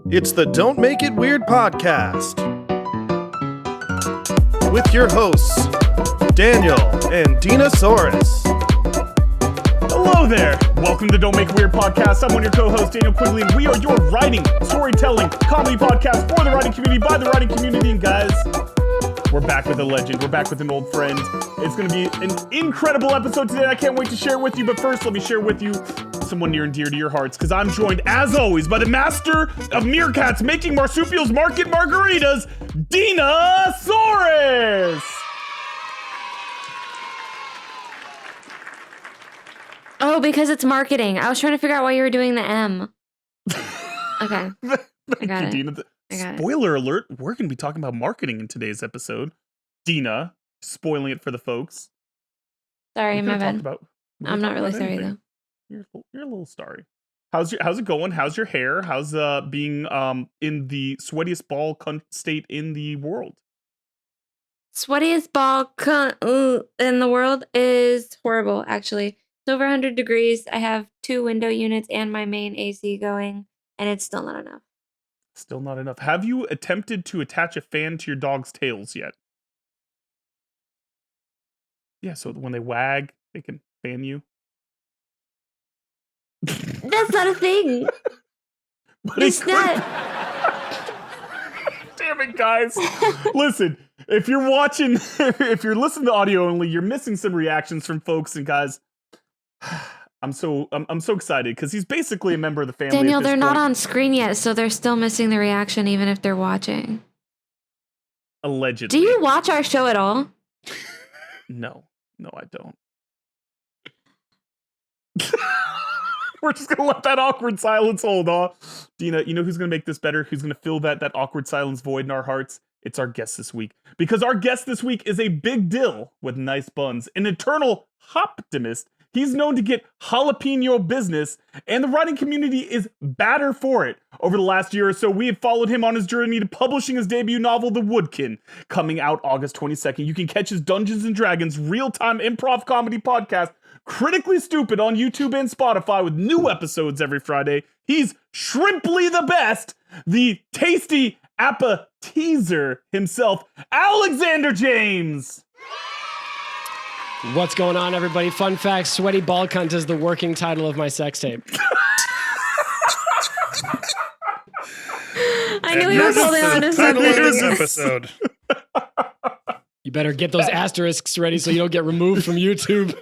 It's the Don't Make It Weird podcast with your hosts, Daniel and Dinosaurus. Hello there! Welcome to Don't Make It Weird podcast. I'm one of your co-hosts, Daniel Quigley, and we are your writing, storytelling, comedy podcast for the writing community, by the writing community. And guys, we're back with a legend. We're back with an old friend. It's going to be an incredible episode today. I can't wait to share it with you. But first, let me share with you someone near and dear to your hearts, because I'm joined, as always, by the master of meerkats making marsupials market margaritas, Dinosaurus! Oh, because it's marketing. I was trying to figure out why you were doing the M. Okay. I got it. Dina. Spoiler alert, we're going to be talking about marketing in today's episode. Dina, spoiling it for the folks. Sorry, my bad. I'm not really sorry, though. You're a little starry. How's it going? How's your hair? How's being in the sweatiest ball state in the world? Sweatiest ball in the world is horrible, actually. It's over 100 degrees. I have 2 window units and my main AC going, and it's still not enough. Still not enough. Have you attempted to attach a fan to your dog's tails yet? Yeah, so when they wag, they can fan you. That's not a thing. But it's not. Damn it, guys. Listen, if you're watching, if you're listening to audio only, you're missing some reactions from folks. And guys, I'm so excited because he's basically a member of the family. Daniel, they're not on screen yet, so they're still missing the reaction even if they're watching. Allegedly. Do you watch our show at all? No, I don't. We're just going to let that awkward silence hold on. Dina, you know who's going to make this better? Who's going to fill that awkward silence void in our hearts? It's our guest this week. Because our guest this week is a big dill with nice buns, an eternal optimist. He's known to get jalapeno business, and the writing community is badder for it. Over the last year or so, we have followed him on his journey to publishing his debut novel, The WOODKIN, coming out August 22nd. You can catch his Dungeons & Dragons real-time improv comedy podcast, Critically Stupid, on YouTube and Spotify with new episodes every Friday. He's shrimply the best, the tasty Appe-TEASER himself, Alexander James. What's going on, everybody? Fun fact, Sweaty Ball Cunt is the working title of my sex tape. I knew he was holding on to something. Title of this episode. You better get those asterisks ready so you don't get removed from YouTube.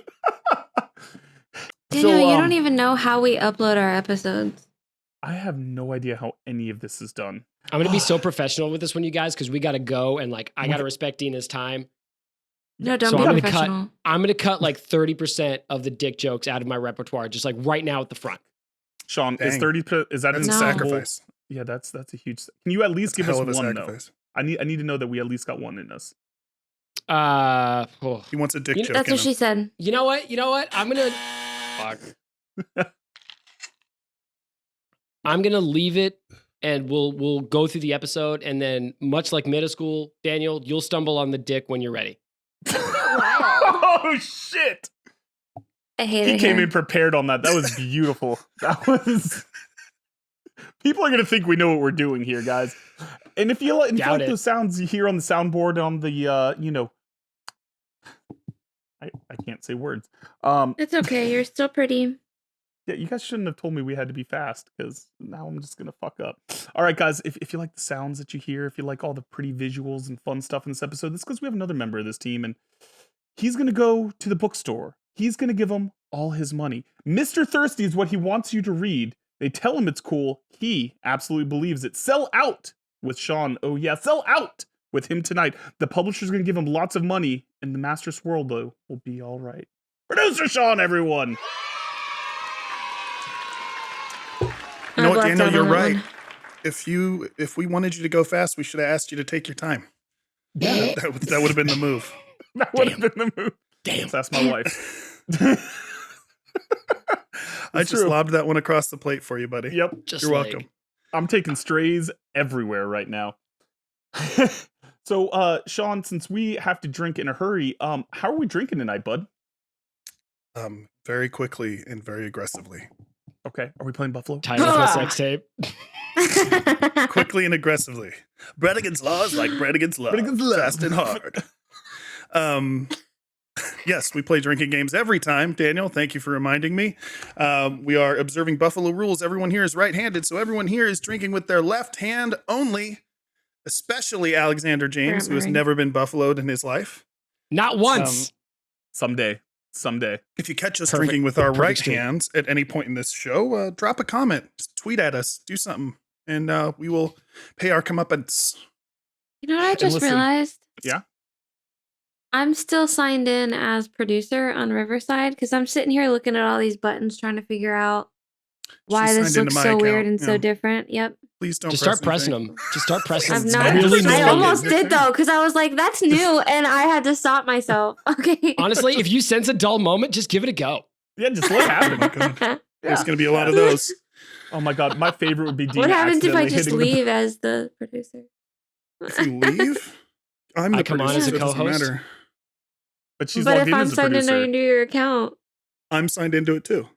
Daniel, you don't even know how we upload our episodes. I have no idea how any of this is done. I'm going to be so professional with this one, you guys, because we got to go, and I got to respect Dina's time. No, don't so be I'm professional. I'm going to cut like 30% of the dick jokes out of my repertoire, just like right now at the front. Sean, Dang. is 30%, is that That's an a sacrifice. Yeah, that's a huge. Can you at least give us one though? I need to know that we at least got one in us. He wants a dick joke. That's what she said. You know what? I'm going to fuck. I'm going to leave it and we'll go through the episode, and then much like middle school, Daniel, you'll stumble on the dick when you're ready. Oh shit! I hate it. He came in prepared on that. That was beautiful. That was. People are gonna think we know what we're doing here, guys. And if you like those sounds you hear on the soundboard on the, I can't say words. It's okay. You're still pretty. Yeah, you guys shouldn't have told me we had to be fast, because now I'm just gonna fuck up. All right, guys, if you like the sounds that you hear, if you like all the pretty visuals and fun stuff in this episode, that's because we have another member of this team, and he's gonna go to the bookstore. He's gonna give them all his money. Mr. Thirsty is what he wants you to read. They tell him it's cool. He absolutely believes it. Sell Out with Sean. Oh yeah, Sell Out with him tonight. The publisher's gonna give him lots of money, and the Master Swirl, though, will be all right. Producer Sean, everyone. You know what, Daniel, you're right. If we wanted you to go fast, we should have asked you to take your time. Yeah. That would have been the move. That would have been the move. Damn. That's my wife. I just lobbed that one across the plate for you, buddy. Yep. You're welcome. I'm taking strays everywhere right now. So, Sean, since we have to drink in a hurry, how are we drinking tonight, bud? Very quickly and very aggressively. Okay. Are we playing Buffalo? Title of the sex tape. quickly and aggressively. Bredigan's law is like Bredigan's love. Bredigan's love. Fast and hard. Yes, we play drinking games every time. Daniel, thank you for reminding me. We are observing Buffalo rules. Everyone here is right-handed, so everyone here is drinking with their left hand only, especially Alexander James, who has never been buffaloed in his life. Not once. Someday. If you catch us drinking with our right hands at any point in this show, drop a comment, just tweet at us, do something, and we will pay our comeuppance. You know what I just realized? Yeah? I'm still signed in as producer on Riverside because I'm sitting here looking at all these buttons trying to figure out why this looks so weird and so different. Yep. Please don't just start pressing them. Just start pressing them. I almost did though because I was like, that's new, and I had to stop myself. Okay. Honestly, if you sense a dull moment, just give it a go. Yeah, just let it happen. There's going to be a lot of those. Oh my God, my favorite would be Dina. What happens if I just leave as the producer? If you leave, I'm the come producer. on as a It doesn't co-host. matter. But she's But logged if in I'm as a signed producer. into your account, I'm signed into it too.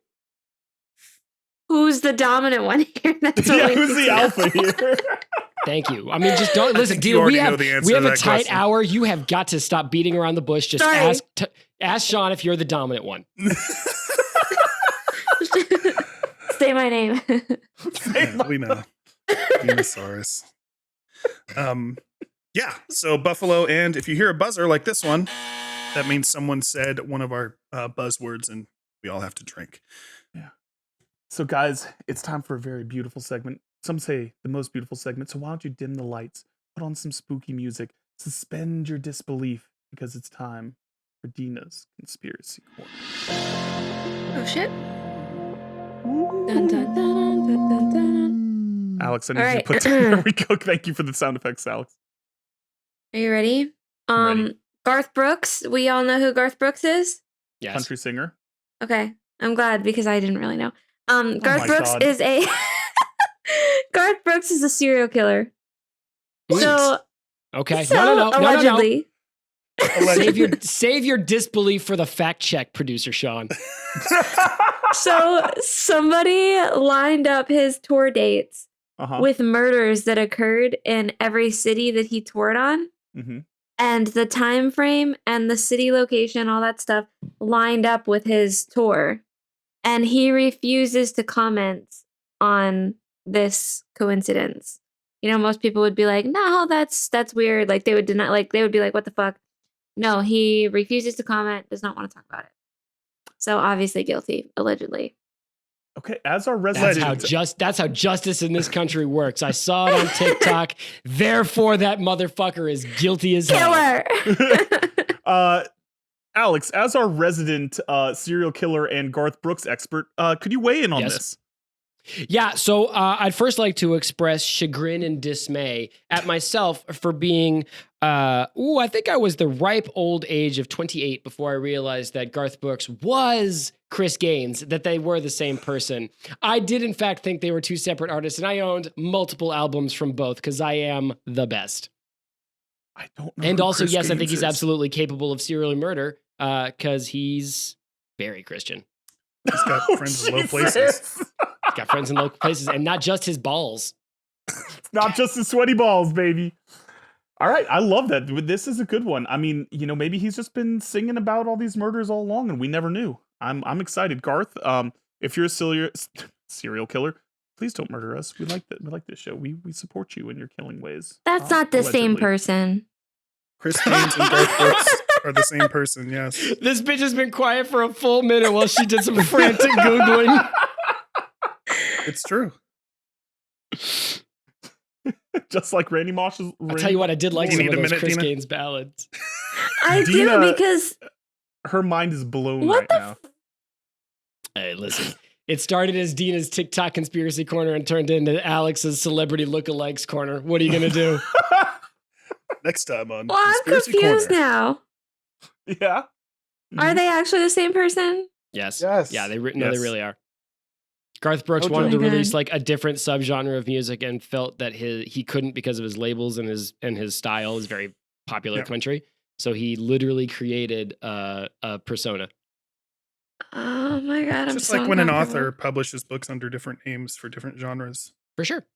who's the dominant one here? That's what Yeah, we who's need the to know. alpha here? Thank you. I mean, just don't listen, You Dina. already We know have the answer we have to a that tight question. hour. You have got to stop beating around the bush. Just Sorry. ask Sean if you're the dominant one. Say my name. Yeah, we know. Dinosaurus. Yeah, so Buffalo, and if you hear a buzzer like this one, that means someone said one of our buzzwords, and we all have to drink. Yeah. So guys, it's time for a very beautiful segment. Some say the most beautiful segment. So why don't you dim the lights, put on some spooky music, suspend your disbelief, because it's time for Dina's Conspiracy Corner. Oh shit. Dun, dun, dun, dun, dun, dun. Alex, I need All you to right. put there we go. Thank you for the sound effects, Alex. Are you ready? Ready. Garth Brooks. We all know who Garth Brooks is? Yes. Country singer. Okay. I'm glad because I didn't really know. Garth my Brooks God. is a Garth Brooks is a serial killer. Please. So Okay. So, No. allegedly. Save your disbelief for the fact check, producer Sean. So somebody lined up his tour dates with murders that occurred in every city that he toured on. Mm-hmm. And the time frame and the city location, all that stuff lined up with his tour. And he refuses to comment on this coincidence. You know, most people would be like, no, that's weird. Like they would deny, like they would be like, what the fuck? No, he refuses to comment, does not want to talk about it. So obviously guilty, allegedly. Okay, as our resident, That's how justice in this country works. I saw it on TikTok. Therefore, that motherfucker is guilty as hell. Killer. Alex, as our resident serial killer and Garth Brooks expert, could you weigh in on this? Yeah, so I'd first like to express chagrin and dismay at myself for being, I think I was the ripe old age of 28 before I realized that Garth Brooks was Chris Gaines, that they were the same person. I did, in fact, think they were two separate artists, and I owned multiple albums from both because I am the best. I don't know. And also, Chris yes, I think Gaines he's is. absolutely capable of serial murder because he's very Christian. He's got friends in low places. He's got friends in low places, and not just his balls. Not just the sweaty balls, baby. All right, I love that. This is a good one. I mean, you know, maybe he's just been singing about all these murders all along, and we never knew. I'm excited, Garth. If you're a serial killer, please don't murder us. We like this show. We support you in your killing ways. That's not the same allegedly. person. Chris Gaines and Garth Brooks are the same person, yes. This bitch has been quiet for a full minute while she did some frantic Googling. It's true. Just like Randy Moss's. I'll tell you what, I did like You some need of a those minute, Chris Dina? Gaines ballads. I Dina- do because Her mind is blown What right the now. Hey, listen. It started as Dina's TikTok conspiracy corner and turned into Alex's celebrity lookalikes corner. What are you gonna do? Next time on well, I'm Conspiracy confused Corner. now. Yeah. Are they actually the same person? Yes. Yes. Yeah, they Yes. really are. Garth Brooks Okay. wanted to Oh my release God. like a different subgenre of music and felt that he couldn't because of his labels and his style is very popular Yeah. country. So he literally created a persona. Oh my god, I'm Just so like when an uncomfortable. author publishes books under different names for different genres. For sure.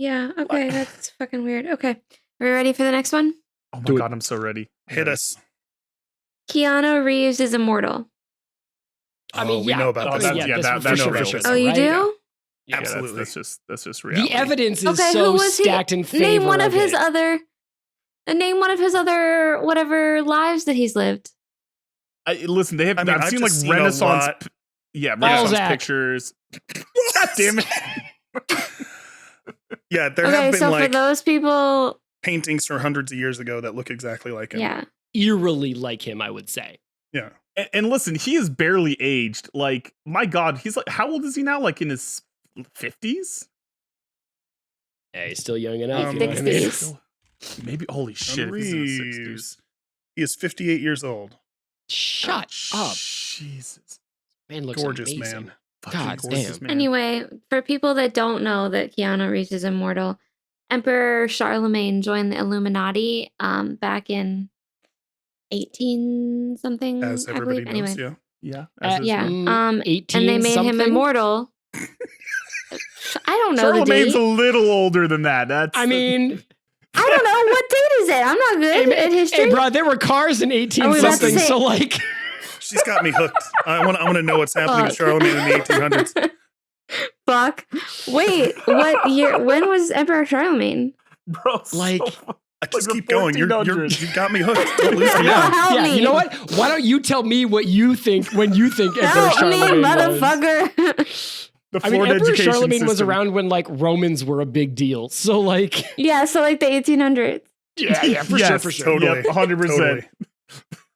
Yeah. Okay, that's fucking weird. Okay, are we ready for the next one? Oh my Do it. god, I'm so ready. Hit us. Keanu Reeves is immortal. I mean, we yeah. know about Oh, this. that- one. yeah, that's that- for that's sure, real. for sure. Oh, you right? do? Yeah, Absolutely. that's just reality. The evidence is Okay, so who was he? stacked in favor Name one of his it. other. Name one of his other whatever lives that he's lived. Listen, they have. I mean, I've I've seen like just seen a Renaissance. lot. Renaissance Balzac. pictures. God damn it! Yeah, there Okay, have been so for like those people, paintings from hundreds of years ago that look exactly like him. yeah. Eerily like him, I would say. Yeah. And listen, he is barely aged. Like, my God, he's like, how old is he now? Like in his 50s? Hey, he's still young enough. Um, You know what I mean? 60s. Maybe. Holy shit! Keanu if he's in his 60s. Reeves. He is 58 years old. Shut up. Jesus. Man looks Gorgeous amazing. man. Fucking God gorgeous damn. man. Anyway, for people that don't know that Keanu Reeves is immortal, Emperor Charlemagne joined the Illuminati back in 18 something. As I everybody believe. knows. Anyway, Yeah. Yeah. As is yeah. known. 18 and they made him something? immortal. I don't know the Charlemagne's date. a little older than that. That's. I mean, I don't know what date is it. I'm not good at history. hey, bro, there were cars in 18 Are we about to something, say- so like, She's got me hooked. I want to know what's happening to Fuck. Charlemagne in the 1800s. Fuck. Wait, what year? When was Emperor Charlemagne? bro. like- I just Like keep the going. You 1400s. got me hooked. Don't lose me now. Help yeah, me. you know what? Why don't you tell me what you think when you think Emperor Help me, Charlemagne was? motherfucker. The I mean, Florida Emperor education Charlemagne was system. around when like Romans were a big deal. So like, Yeah, so like the 1800s. yeah, for Yes, sure, for sure. Totally. Yep, 100%. Totally.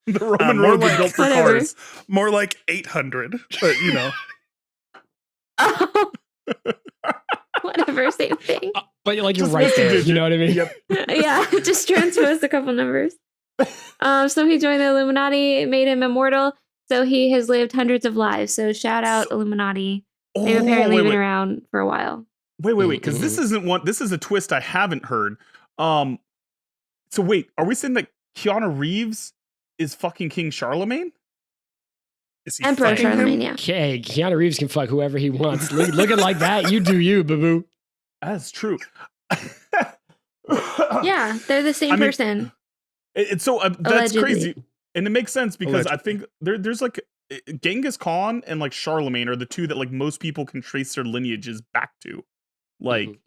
The Roman more road was like- built for Whatever. cars. More like 800, but you know. Oh. Whatever, same thing. But like, you're Just right miss a there. digit. You know what I mean? Yep. Yeah, just transpose a couple numbers. So he joined the Illuminati, it made him immortal. So he has lived hundreds of lives. So shout out Illuminati. They've apparently been around for a while. Wait, because this isn't one. This is a twist I haven't heard. So wait, are we saying that Keanu Reeves is fucking King Charlemagne? Is he Emperor fucking him? Charlemagne, yeah. Okay, Keanu Reeves can fuck whoever he wants. Looking like that, you do you, boo boo. That's true. Yeah, they're the same I mean, person. It's so that's Allegedly. crazy, and it makes sense because I Allegedly. think there's like Genghis Khan and like Charlemagne are the two that like most people can trace their lineages back to. Like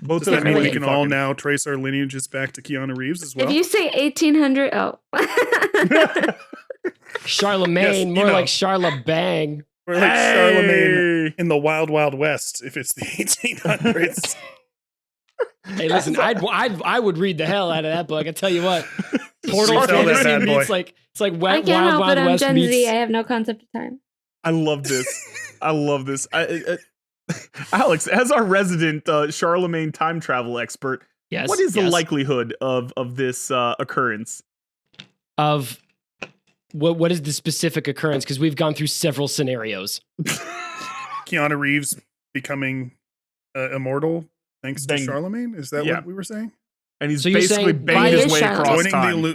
both Does of that them mean we really can all fucking- now trace our lineages back to Keanu Reeves as well? If you say 1800, oh. Charlemagne, Yes, you more know. like Charla Bang. Or like Charlemagne Hey! in the Wild Wild West if it's the 1800s. Hey, listen, I would read the hell out of that book. I tell you what, Portal Sell that Fantasy bad boy. meets like it's like I Wild can't help Wild it. I'm West Gen meets. Z. I have no concept of time. I love this. I love this. Alex, as our resident Charlemagne time travel expert, Yes, what is the yes. likelihood of this occurrence? of what is the specific occurrence? Because we've gone through several scenarios. Keanu Reeves becoming immortal thanks to Bang. Charlemagne? Is that Yeah. what we were saying? And he's So you're basically saying banged by his his way Charlemagne. across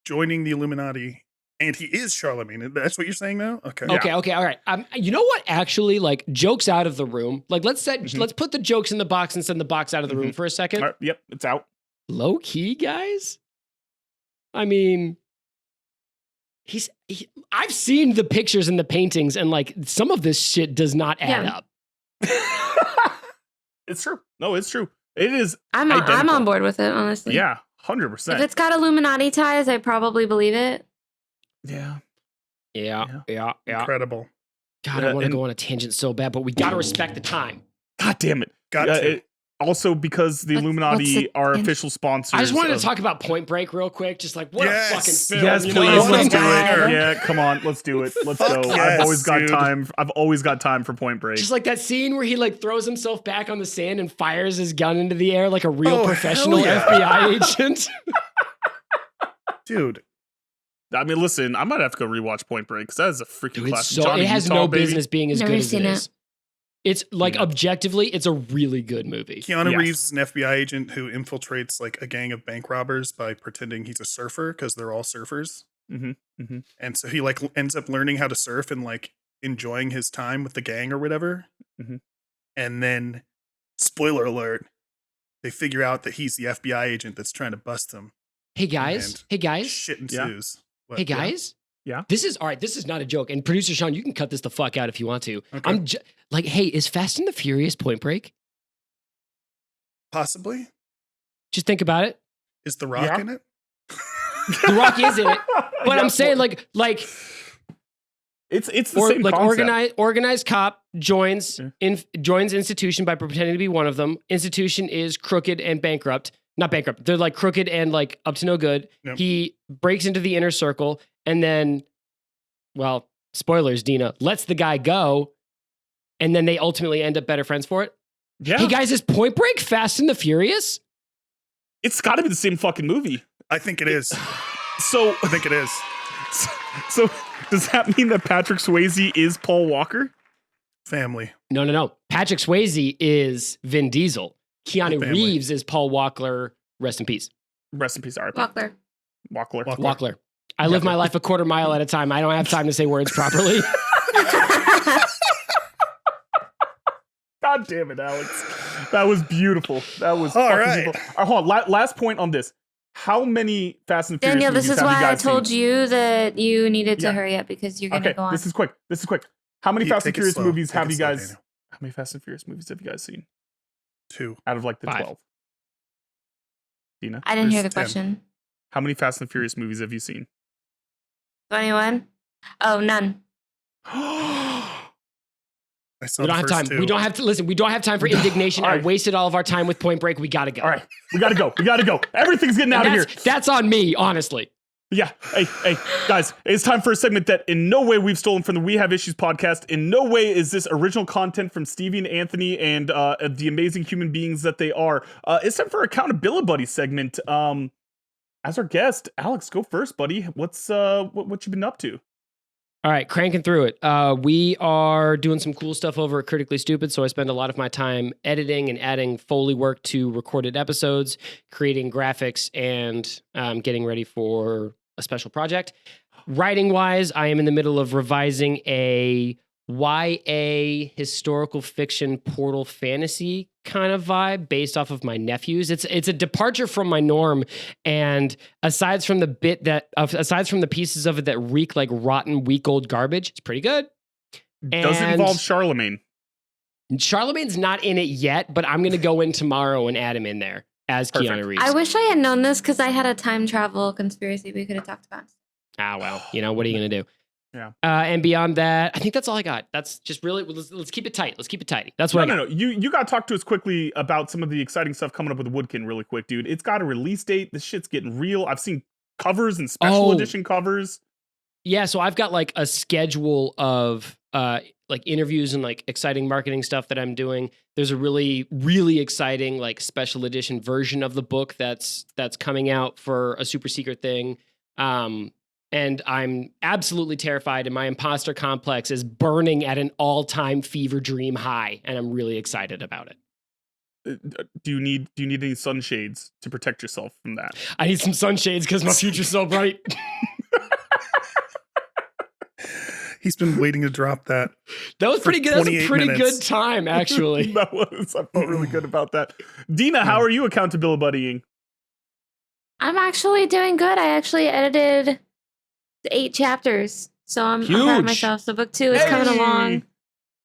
Joining the Illuminati, and he is Charlemagne. That's what you're saying now? Okay. Okay, okay, all right. You know what? Actually, like jokes out of the room. Like let's put the jokes in the box and send the box out of the room for a second. All right, yep, it's out. Low key, guys. I mean, I've seen the pictures and the paintings, and like some of this shit does not add Yeah. up. It's true. No, it's true. It is. I'm identical. on board with it, honestly. Yeah, If 100%. it's got Illuminati ties, I probably believe it. Yeah. Yeah. Incredible. God, Yeah, I want to and- go on a tangent so bad, but we got to respect the time. God damn it. Got Yeah, to. also, because the What's Illuminati it- are official sponsors. I just wanted to of- talk about Point Break real quick. Just like, what Yes. a fucking film. Yes, you know please. what I Let's do mean? it. Sure. Yeah, come on. Let's do it. Let's Fuck go. I've yes, always got dude. time. I've always got time for Point Break. Just like that scene where he like throws himself back on the sand and fires his gun into the air like a real Oh, professional hell yeah. FBI agent. Dude, I mean, listen, I might have to go rewatch Point Break because that is a freaking Dude, it's classic. so, Johnny it has Utah, no baby. business being as Never good as seen it it. is. It's like Yeah. objectively, it's a really good movie. Keanu Yes. Reeves is an FBI agent who infiltrates like a gang of bank robbers by pretending he's a surfer because they're all surfers. Mm-hmm. And so he like ends up learning how to surf and like enjoying his time with the gang or whatever. Mhm. And then, spoiler alert, they figure out that he's the FBI agent that's trying to bust them. Hey guys. And Hey guys. Shit ensues. What? Hey guys. Yeah. This is all right. This is not a joke. And producer Sean, you can cut this the fuck out if you want to. Okay. I'm like, hey, is Fast and the Furious Point Break? Possibly. Just think about it. Is The Rock Yeah. in it? The Rock is in it, but Yeah, I'm saying like it's the same like concept. organized cop joins Yeah. joins institution by pretending to be one of them. Institution is crooked and bankrupt. Not bankrupt. They're like crooked and like up to no good. Yep. He breaks into the inner circle and then, well, spoilers, Dina, lets the guy go, and then they ultimately end up better friends for it. Yeah. Hey guys, is Point Break Fast and the Furious? It's got to be the same fucking movie. I think it is. So, I think it is. so does that mean that Patrick Swayze is Paul Walker? Family. No. Patrick Swayze is Vin Diesel. Keanu Family. Reeves is Paul Walker. Rest in peace. Rest in peace, R.I.P. Walker. Walker. Walker. I live my life a quarter mile at a time. I don't have time to say words properly. God damn it, Alex. That was beautiful. That was All fucking right. beautiful. All right, hold on. Last point on this. How many Fast and Furious Daniel, movies this is have you why I guys told seen? you that you needed to Yeah. hurry up because you're going to Okay, go on. this is quick. How many Yeah, Fast and take it Furious slow. movies Take have it you slow, guys? Daniel. How many Fast and Furious movies have you guys seen 2. out of like the 5. 12? Dina, I didn't hear the There's 10. question. how many Fast and Furious movies have you seen? 21? Oh, none. I saw We don't the have first time. 2. We don't have to listen. We don't have time for indignation. All I right. wasted all of our time with Point Break. We got to go. All right, we gotta go. Everything's getting out of here. That's on me, honestly. Yeah. Hey, guys, it's time for a segment that in no way we've stolen from the We Have Issues podcast. In no way is this original content from Stevie and Anthony and the amazing human beings that they are. It's time for Accountability Buddy segment. As our guest, Alex, go first, buddy. What's what you been up to? All right, cranking through it. We are doing some cool stuff over at Critically Stupid, so I spend a lot of my time editing and adding Foley work to recorded episodes, creating graphics, and getting ready for a special project. Writing-wise, I am in the middle of revising a YA historical fiction portal fantasy kind of vibe based off of my nephews. It's a departure from my norm, and aside from the pieces of it that reek like rotten week old garbage, it's pretty good. Does it And- involve Charlemagne? Charlemagne's not in it yet, but I'm gonna go in tomorrow and add him in there as Perfect. Keanu Reeves. I wish I had known this because I had a time travel conspiracy we could have talked about. Well, what are you gonna do? Yeah. And beyond that, I think that's all I got. That's just really let's keep it tight. Let's keep it tidy. That's what I got. No. You got to talk to us quickly about some of the exciting stuff coming up with WOODKIN really quick, dude. It's got a release date. This shit's getting real. I've seen covers and special Oh. edition covers. Yeah, so I've got like a schedule of like interviews and like exciting marketing stuff that I'm doing. There's a really, really exciting like special edition version of the book that's coming out for a super secret thing. And I'm absolutely terrified, and my imposter complex is burning at an all-time fever dream high, and I'm really excited about it. Do you need any sunshades to protect yourself from that? I need some sunshades because my future's so bright. He's been waiting to drop that. That was For pretty good. That was a 28 pretty minutes. good time, actually. I felt really good about that. Dina, how are you accountability buddying? I'm actually doing good. I actually edited 8 chapters. So I'm proud of Huge. myself. So book 2 is coming Hey! along.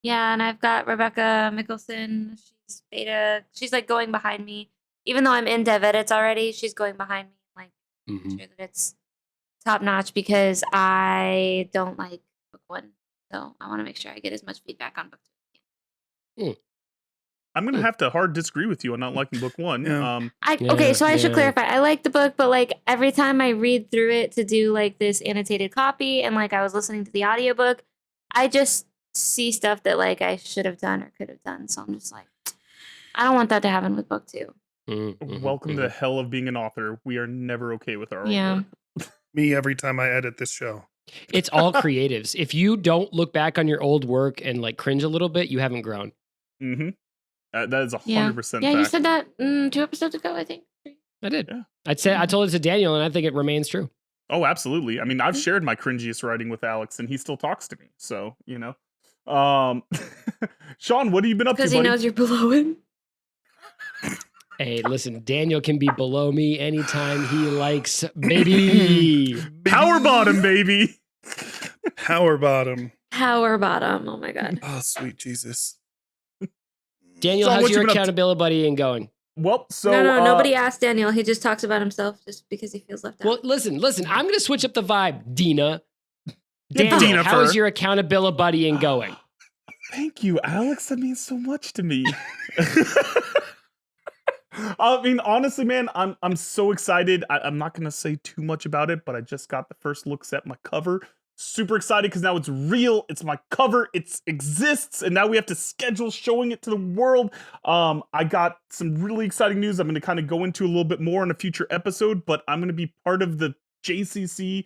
Yeah, and I've got Rebecca Mickelson. She's beta. She's like going behind me. Even though I'm in dev edits already, she's going behind me, like Mhm. make sure that it's top notch because I don't like book 1. So I want to make sure I get as much feedback on book 2. I'm gonna have to hard disagree with you on not liking book 1. Yeah. Okay, so I should Yeah. clarify. I like the book, but like every time I read through it to do like this annotated copy and like I was listening to the audiobook, I just see stuff that like I should have done or could have done. So I'm just like, I don't want that to happen with book 2. Mhm, Welcome mhm. to the hell of being an author. We are never okay with our own Yeah. work. Me every time I edit this show. It's all creatives. If you don't look back on your old work and like cringe a little bit, you haven't grown. Mm-hmm. That is 100% Yeah, fact. you said that 2 episodes ago, I think. I did. Yeah. I told it to Daniel, and I think it remains true. Oh, absolutely. I mean, I've shared my cringiest writing with Alex, and he still talks to me. So, Sean, what have you been up to, Because he buddy? knows you're below him. Hey, listen, Daniel can be below me anytime he likes, baby. Power bottom, baby. Power bottom. Power bottom. Oh my god. Oh, sweet Jesus. Daniel, Sean, how's what you your been up to? accountability buddying going? Well, so no, nobody asked Daniel. He just talks about himself just because he feels left out. Well, listen, I'm going to switch up the vibe, Dina. Yeah, Daniel, Dina how is first. your accountability buddying going? Thank you, Alex. That means so much to me. I mean, honestly, man, I'm so excited. I'm not gonna say too much about it, but I just got the first looks at my cover. Super excited because now it's real. It's my cover. It exists, and now we have to schedule showing it to the world. I got some really exciting news. I'm going to kind of go into a little bit more in a future episode, but I'm going to be part of the JCC,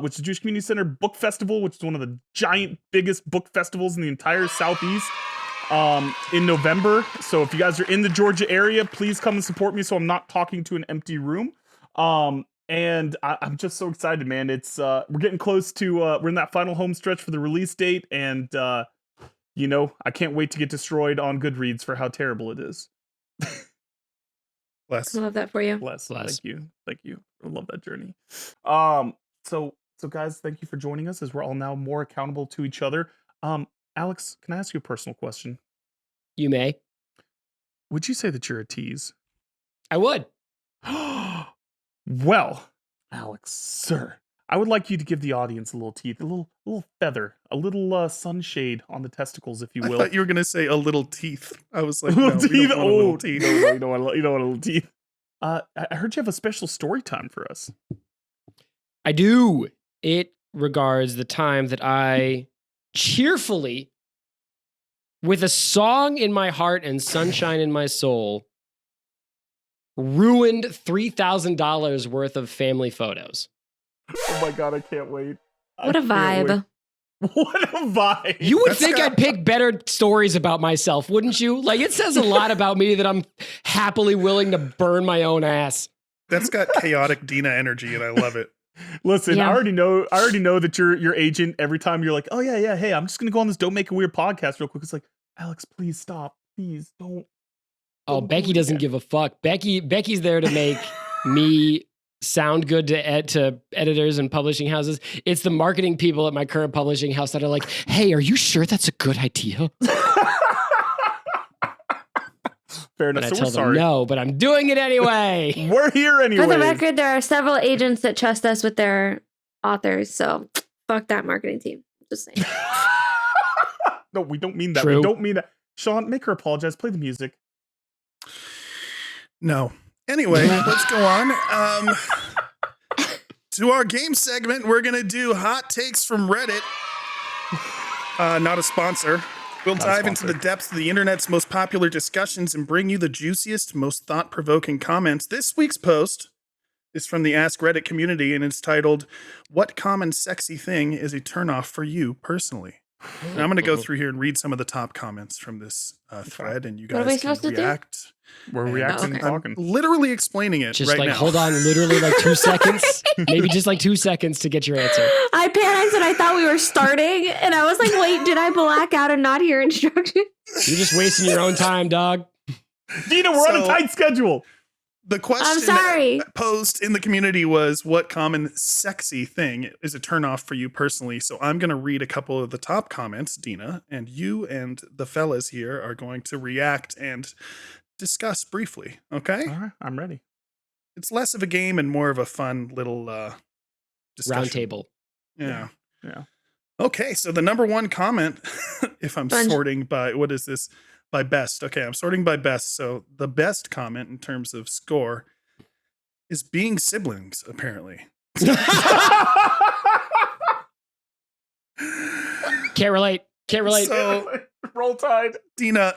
which is Jewish Community Center Book Festival, which is one of the giant, biggest book festivals in the entire Southeast. In November. So if you guys are in the Georgia area, please come and support me so I'm not talking to an empty room. And I'm just so excited, man. It's we're getting close to we're in that final home stretch for the release date, and you know, I can't wait to get destroyed on Goodreads for how terrible it is. Bless. I love that for you. Bless. Bless. Thank you. I love that journey. So guys, thank you for joining us as we're all now more accountable to each other. Alex, can I ask you a personal question? You may. Would you say that you're a tease? I would. Well, Alex, sir, I would like you to give the audience a little teeth, a little feather, a little sunshade on the testicles, if you I will. thought you were going to say a little teeth. I was like, Little no, we teeth. don't want a little teeth. No, you don't want a little teeth. I heard you have a special story time for us. I do. It regards the time that I cheerfully, with a song in my heart and sunshine in my soul, ruined $3,000 worth of family photos. Oh my god, I can't wait. What a vibe. What a vibe. You would That's think got- I'd pick better stories about myself, wouldn't you? Like, it says a lot about me that I'm happily willing to burn my own ass. That's got chaotic Dina energy, and I love it. Listen, Yeah. I already know that your agent, every time you're like, oh yeah, hey, I'm just gonna go on this Don't Make a Weird podcast real quick. It's like, Alex, please stop. Please don't. Oh, Don't Becky do it doesn't again. give a fuck. Becky's there to make me sound good to editors and publishing houses. It's the marketing people at my current publishing house that are like, hey, are you sure that's a good idea? Fair And enough. I So tell we're them sorry. no, but I'm doing it anyway. We're here anyway. For the record, there are several agents that trust us with their authors, so fuck that marketing team. Just saying. No, we don't mean that. True. We don't mean that. Sean, make her apologize. Play the music. No. Anyway, let's go on. To our game segment, we're going to do hot takes from Reddit. Not a sponsor. We'll Not a dive into sponsor. the depths of the internet's most popular discussions and bring you the juiciest, most thought-provoking comments. This week's post is from the Ask Reddit community, and it's titled, "What common sexy thing is a turnoff for you personally?" And I'm going to go through here and read some of the top comments from this thread, and you What are we guys can supposed to do? react. We're And reacting and okay. talking. Literally explaining it Just right like, now. hold on, literally like 2 seconds. Maybe just like 2 seconds to get your answer. I panicked and I thought we were starting, and I was like, wait, did I black out and not hear instructions? You're just wasting your own time, dog. Dina, we're on a So- tight schedule. The question I'm sorry. posed in the community was, what common sexy thing is a turnoff for you personally? So I'm going to read a couple of the top comments, Dina, and you and the fellas here are going to react and discuss briefly. Okay? All right, I'm ready. It's less of a game and more of a fun little discussion. Round table. Yeah. Yeah. Okay, so the number one comment, if I'm Sponge. sorting by, what is this? By best. Okay, I'm sorting by best. So the best comment in terms of score is being siblings, apparently. Can't relate. Can't relate. So Roll Tide. Dina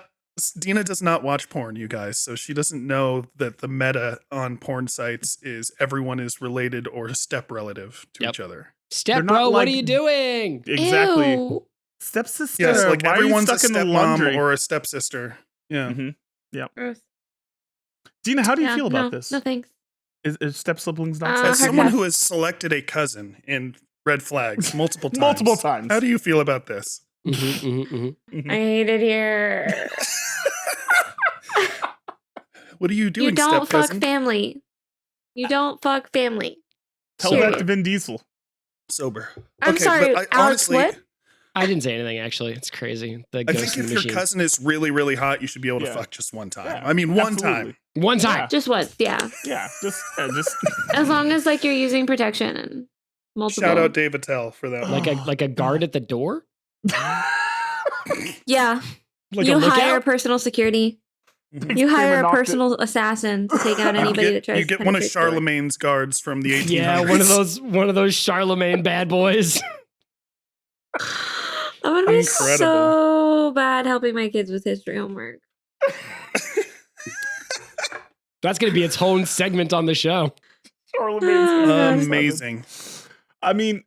does not watch porn, you guys. So she doesn't know that the meta on porn sites is everyone is related or step relative to Yep. each other. Step They're not bro, what like- are you doing? Exactly. Ew. Stepsister. Yes, like why are you everyone's a stuck in the stepmom laundry? or a stepsister. Yeah. Mhm. Gross. Dina, how do you Yeah, feel about no, this? No thanks. Is step siblings not Uh, As sexy? her someone pass. who has selected a cousin in red flags multiple times. Multiple times. How do you feel about this? Mhm, mhm, mhm. Mhm. I hate it here. What are you doing, You don't step fuck cousin? family. You don't fuck family. Tell that to Period. Vin Diesel. Sober. I'm sorry, but Alex, what? I didn't say anything, actually. It's crazy. The I ghost think in if the your machine. cousin is really, really hot, you should be able to Yeah. fuck just one time. Yeah, I mean, one absolutely. time. One time. Yeah. Just once, yeah. Yeah, just As long as like you're using protection and multiple. Shout out Dave Attell for that. Like a guard at the door? Yeah. Like You a hire lookout? personal security. Mhm. You hire a knocked it. personal assassin to take out anybody that tries You to get one of penetrate the door. Charlemagne's guards from the 1800s. Yeah, one of those Charlemagne bad boys. I'm gonna be Incredible. so bad helping my kids with history homework. That's gonna be its own segment on the show. Charlemagne's Amazing. I mean,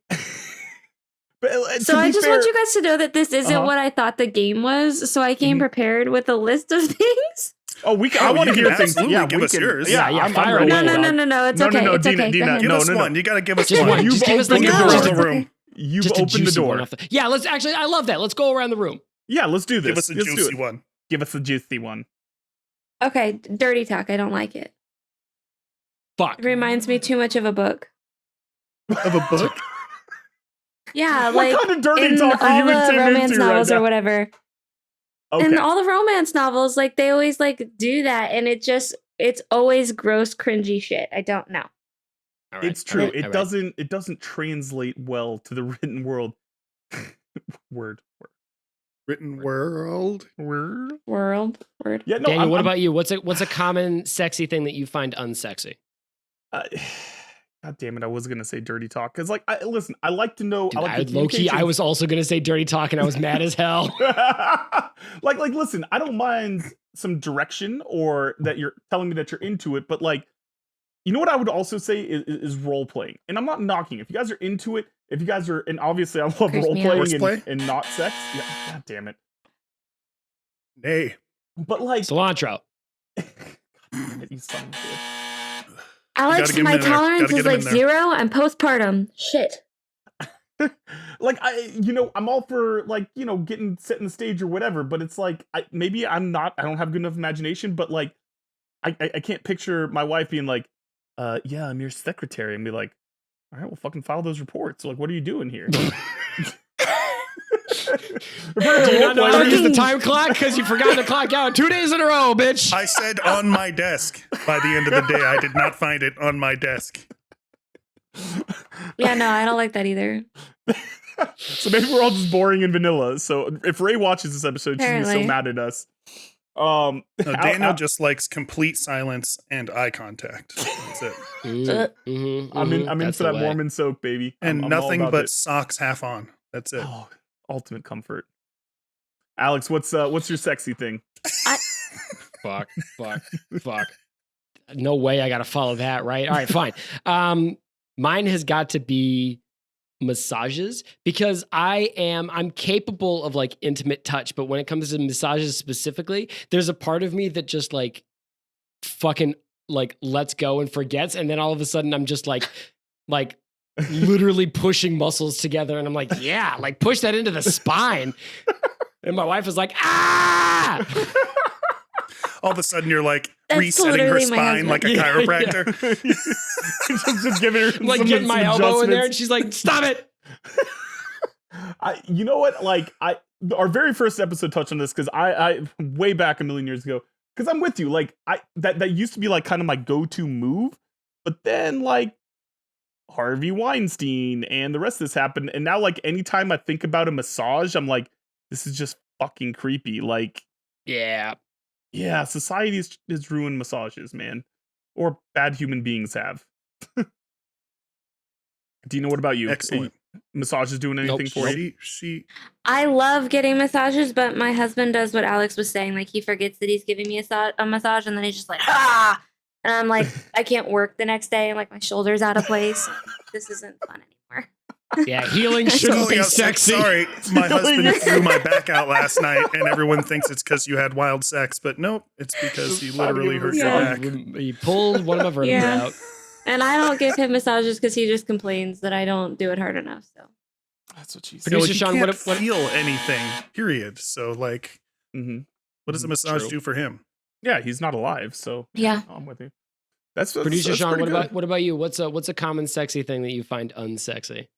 but, So I just want you guys to know that this isn't Uh-huh. what I thought the game was. So I came Mhm. prepared with a list of things. Oh, we can. I Oh, want to you can hear things. absolutely Yeah, give we us can. yours. Yeah, I'm fire ready. away. No. It's No, okay. no, It's Dina, okay. Go Dina, ahead. Give No, us no. one. You got to give us Just one. one. You've Just give us the opened the No, door. Across it's the okay. room. You've Just a opened the juicy one door. off the- Yeah, let's actually. I love that. Let's go around the room. Yeah, let's do this. Give us a Let's do juicy it. one. Give us a juicy one. Okay, dirty talk. I don't like it. Fuck. It reminds me too much of a book. Of a book? Yeah, What like kind of dirty in talk are all you the into romance right novels now? or whatever. Okay. In all the romance novels, like they always like do that, and it's always gross, cringy shit. I don't know. All right, It's true. all right, It all right. doesn't translate well to the written world. Word. Written world. Word. Word. Yeah, no. Daniel, I'm, what I'm- about you? What's a common sexy thing that you find unsexy? God damn it! I was gonna say dirty talk because, like, listen, I like to know. Dude, I like the low key, I communications. was also gonna say dirty talk, and I was mad as hell. like, listen, I don't mind some direction or that you're telling me that you're into it, but like, you know what I would also say is role playing, and I'm not knocking. If you guys are into it, if you guys are, and obviously I love Creeps role me out. playing Horseplay? and not sex. Yeah, god damn it. Nay. But like, Cilantro. God damn it, you son of a bitch. Alex, get 'em my in there. tolerance Gotta is get 'em like in there. 0. I'm postpartum. Shit. Like I'm all for like getting set in the stage or whatever, but it's like maybe I don't have good enough imagination, but like I can't picture my wife being like, yeah, I'm your secretary, and be like, all right, well, fucking file those reports. Like, what are you doing here? Do you not know how to use the Fucking- time clock because you forgot to clock out 2 days in a row, bitch? I said on my desk. By the end of the day, I did not find it on my desk. Yeah, no, I don't like that either. So maybe we're all just boring and vanilla. So if Ray watches this episode, she's gonna be so Apparently. mad at us. No, Daniel Al- just likes complete silence and eye contact. That's it. I'm in for that Mormon soak, baby. And I'm all nothing about but it. socks half on. That's it. Oh, ultimate comfort. Alex, what's your sexy thing? Fuck. No way I gotta follow that, right? All right, fine. Mine has got to be massages because I'm capable of like intimate touch, but when it comes to massages specifically, there's a part of me that just like fucking like lets go and forgets, and then all of a sudden I'm just like literally pushing muscles together, and I'm like, yeah, like push that into the spine. And my wife was like, ah! All of a sudden, you're like That's resetting her literally my spine husband. like a Yeah, chiropractor. just giving her I'm like getting my elbow in there, and she's like, stop it. You know what? Like our very first episode touched on this because I way back a million years ago. Because I'm with you. Like that used to be like kind of my go-to move, but then like Harvey Weinstein and the rest of this happened, and now like anytime I think about a massage, I'm like, this is just fucking creepy. Like, Yeah. yeah, society has ruined massages, man, or bad human beings have. Dina, what about you? Excellent. Massages doing anything for you? She I love getting massages, but my husband does what Alex was saying. Like he forgets that he's giving me a massage, and then he's just like, ah, and I'm like, I can't work the next day. Like my shoulder's out of place. This isn't fun anymore. Yeah, healing shouldn't be yeah, sexy. Sorry, my husband Healing. threw my back out last night, and everyone thinks it's because you had wild sex, but nope, it's because he literally hurt your Yeah. back. He pulled one of my vertebrae Yeah. out. And I don't give him massages because he just complains that I don't do it hard enough. So That's what she You said. know, Producer he Sean, can't what- feel anything. Period. So, like, Mm-hmm. what does a massage True. do for him? Yeah, he's not alive, so Yeah. I'm with you. That's Producer Sean, pretty good. what about you? What's a common sexy thing that you find unsexy?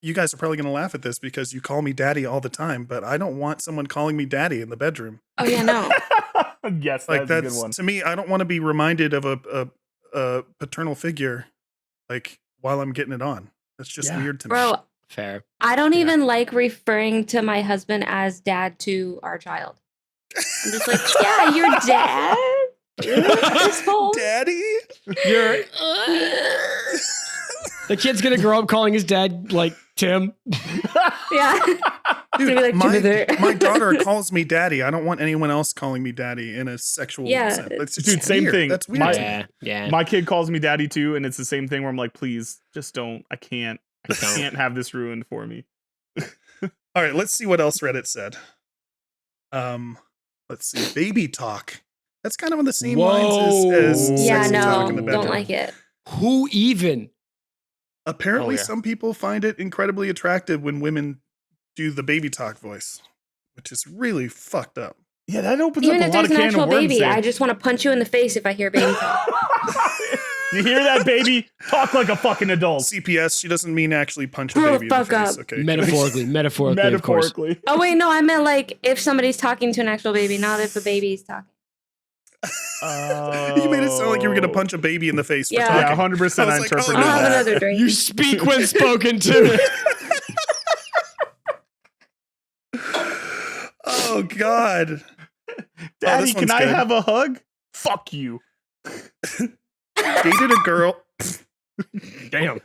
You guys are probably going to laugh at this because you call me daddy all the time, but I don't want someone calling me daddy in the bedroom. Oh yeah, no. Yes, Like that's a good that's one. to me. I don't want to be reminded of a paternal figure, like while I'm getting it on. That's just Yeah. weird to me. Bro, Fair. I don't Yeah. even like referring to my husband as dad to our child. I'm just like, yeah, your dad. This whole Daddy. You're the kid's gonna grow up calling his dad like Tim. yeah. Dude, Gonna be like, Jupiter. my daughter calls me daddy. I don't want anyone else calling me daddy in a sexual Yeah. sense. It's just Dude, same weird. thing. That's weird. to me. Yeah, yeah. My kid calls me daddy too, and it's the same thing where I'm like, please, just don't. I can't have this ruined for me. All right, let's see what else Reddit said. Let's see. Baby talk. That's kind of on the same Whoa. lines as Yeah, sexy talk in no, the bedroom. don't like it. Who even? Apparently, Oh, yeah. some people find it incredibly attractive when women do the baby talk voice, which is really fucked up. Yeah, that opens Even up if a lot there's of an can actual of worms baby, there. I just want to punch you in the face if I hear baby talk. You hear that, baby? Talk like a fucking adult. CPS, she doesn't mean actually punch a Grow the baby in the fuck face. up. Okay. Metaphorically, of course. Metaphorically. Oh wait, no, I meant like if somebody's talking to an actual baby, not if a baby's talking. You made it sound like you were going to punch a baby in the face for Yeah. talking. Yeah, 100% I I was like, oh, interpreted I'll no. have that. another drink. You speak when spoken to. Oh, God. Daddy, this can one's I good. have a hug? Fuck you. Dated a girl. Damn.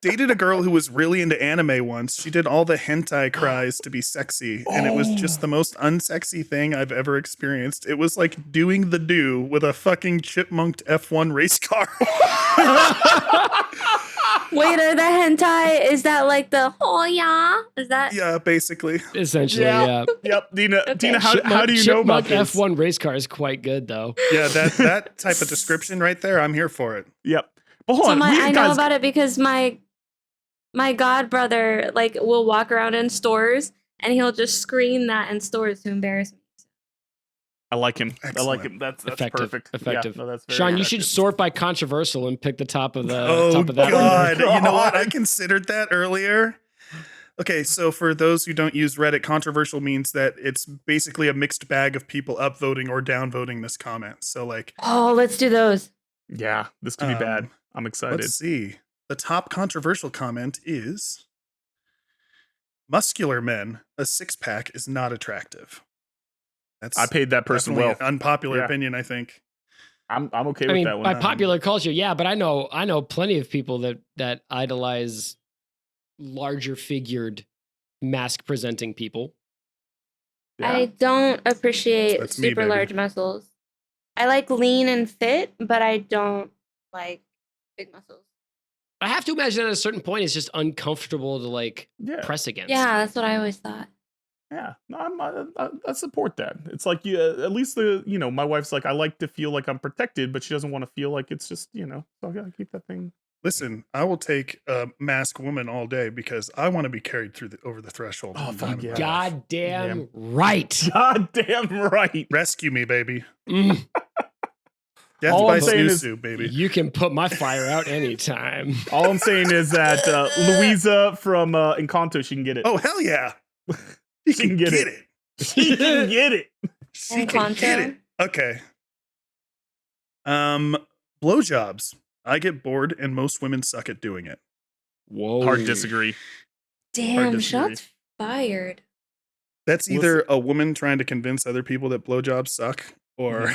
Dated a girl who was really into anime once. She did all the hentai cries to be sexy, and it was just the most unsexy thing I've ever experienced. It was like doing the do with a fucking chipmunked F1 race car. Wait, are the hentai? Is that like the oh yeah? Is that? Yeah, basically. Essentially, yeah. Yep. Dina, Okay. Dina, how do you know about this? F1 race car is quite good, though. Yeah, that type of description right there, I'm here for it. Yep. But hold So on. I know guys, about it because my god brother like will walk around in stores and he'll just scream that in stores to embarrass me. I like him. I like Excellent. him. That's Effective. perfect. Effective. Yeah, no, that's very Sean, you should effective. sort by controversial and pick the top of the Oh, top of that one. God. You know what? I God. considered that earlier. Okay, so for those who don't use Reddit, controversial means that it's basically a mixed bag of people upvoting or downvoting this comment. So, like, Oh, let's do those. Yeah, this could be bad. I'm excited. let's see. The top controversial comment is muscular men, a six-pack is not attractive. That's I paid that person definitely well. an unpopular Yeah. opinion, I think. I'm okay I with mean, that by one. popular culture, yeah, but I know plenty of people that idolize larger figured, mask presenting people. Yeah. I don't appreciate That's me, super baby. large muscles. I like lean and fit, but I don't like big muscles. I have to imagine at a certain point it's just uncomfortable to like Yeah. press against. Yeah, that's what I always thought. Yeah, no, I support that. It's like at least my wife's like, I like to feel like I'm protected, but she doesn't want to feel like it's just so I gotta keep that thing. Listen, I will take a mask woman all day because I want to be carried over the threshold. Oh, one fuck time in yeah. my life. Goddamn right. God damn right. Rescue me, baby. Mm, Death All by I'm saying is- snooze, baby. you can put my fire out anytime. All I'm saying is that Louisa from Encanto, she can get it. Oh, hell yeah. She She can get it. She it. can get it. She can get it. Okay. Blowjobs. I get bored and most women suck at doing it. Whoa. Hard disagree. Damn, disagree. shots fired. That's either a woman trying to convince other people that blowjobs suck, or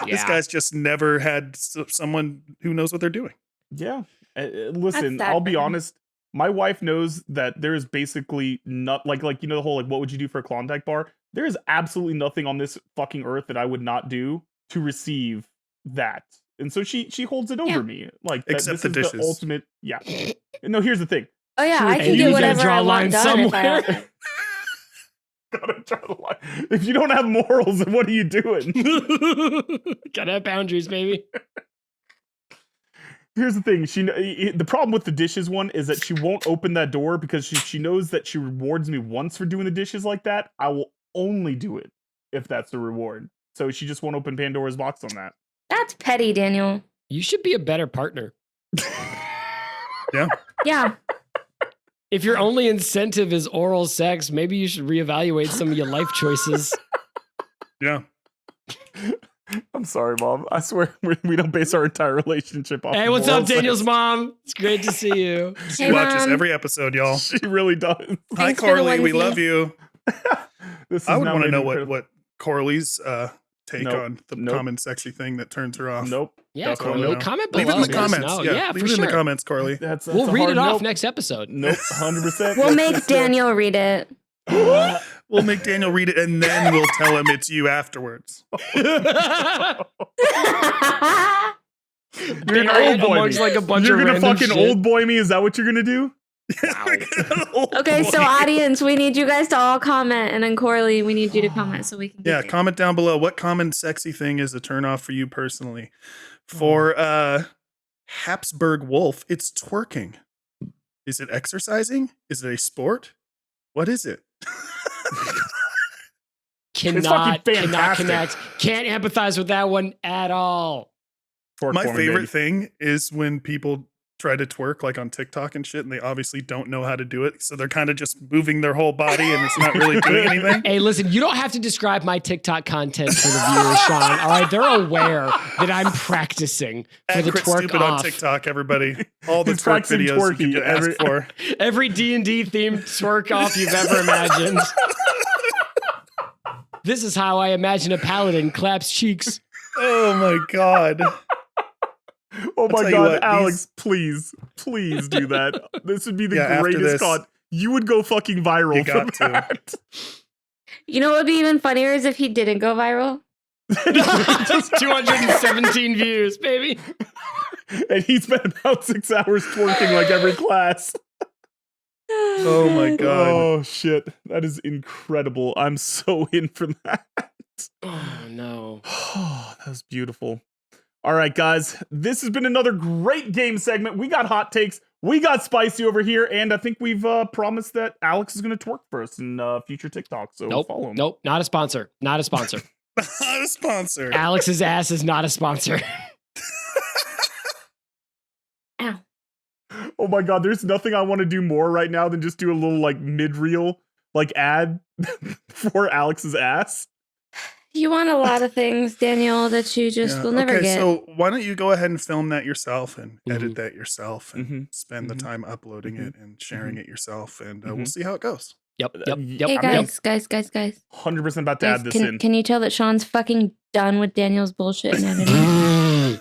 this guy's just never had someone who knows what they're doing. Yeah. Listen, sad I'll be for him. honest. My wife knows that there is basically not like the whole what would you do for a Klondike bar? There is absolutely nothing on this fucking earth that I would not do to receive that. And so she holds it over Yeah. me. Like Except this the is dishes. the ultimate. Yeah. No, here's the thing. Oh yeah, I And can you get gotta whatever draw I a line want done if I somewhere. want. Gotta draw the line. If you don't have morals, then what are you doing? Gotta have boundaries, baby. Here's the thing. The problem with the dishes one is that she won't open that door because she knows that she rewards me once for doing the dishes like that. I will only do it if that's the reward. So she just won't open Pandora's box on that. That's petty, Daniel. You should be a better partner. Yeah. Yeah. If your only incentive is oral sex, maybe you should reevaluate some of your life choices. Yeah. I'm sorry, Mom. I swear we don't base our entire relationship off. Hey, of what's oral up, Daniel's sex. mom? It's great to see you. She Hey, watches Mom. every episode, y'all. She really does. Hi, Thanks for the Corley. We onesie. love you. This is I would now want to made know incredible. what Corley's take Nope. on the Nope. common sexy thing that turns her off. Nope. Yeah, That's Corley, a nope. comment below. Leave it in the Let us comments. know. Yeah, for leave it in the sure. comments, Corley. That's We'll a read hard it off nope. next episode. Nope, 100%. We'll That's make just Daniel read it. We'll make Daniel read it, and then we'll tell him it's you afterwards. You're Bury gonna it old boy amongst me. like a bunch You're of gonna random fucking shit. old boy me. Is that what you're gonna do? Okay, so audience, we need you guys to all comment, and then Corley, we need you to comment so we can. Yeah, get it. comment down below what common sexy thing is a turnoff for you personally. For Habsburg Wolf, it's twerking. Is it exercising? Is it a sport? What is it? Cannot fantastic. connect. Can't empathize with that one at all. Twerk My for me, favorite baby. thing is when people try to twerk like on TikTok and shit, and they obviously don't know how to do it. So they're kind of just moving their whole body and it's not really doing anything. Hey, listen, you don't have to describe my TikTok content for the viewers, Sean. All right, they're aware that I'm practicing for At the Crit twerk Stupid off. on TikTok, everybody. All the He's twerk practicing videos you twerking can ask for. Every D&D themed twerk off you've ever imagined. This is how I imagine a paladin claps cheeks. Oh my god. Oh my tell you god, what, Alex, please do that. This would be the Yeah, after greatest this, con. You would go fucking viral you from got to. that. You know what would be even funnier is if he didn't go viral. Just 217 views, baby. And he spent about 6 hours twerking like every class. Oh my god. Oh shit, that is incredible. I'm so in for that. Oh, no. That was beautiful. All right, guys, this has been another great game segment. We got hot takes, we got spicy over here, and I think we've promised that Alex is going to twerk for us in future TikTok. So follow him. Nope, not a sponsor. Not a sponsor. Not a sponsor. Alex's ass is not a sponsor. Ow. Oh my god, there's nothing I want to do more right now than just do a little like mid-reel like ad for Alex's ass. You want a lot of things, Daniel, that you just Yeah. will never Okay, get. so why don't you go ahead and film that yourself and Mhm. edit that yourself and Mhm. spend the Mhm. time uploading Mhm. it and sharing it yourself, and we'll Mhm. see how it goes. Yep. Hey I'm guys, 100% about to add this in. can you tell that Sean's fucking done with Daniel's bullshit and editing?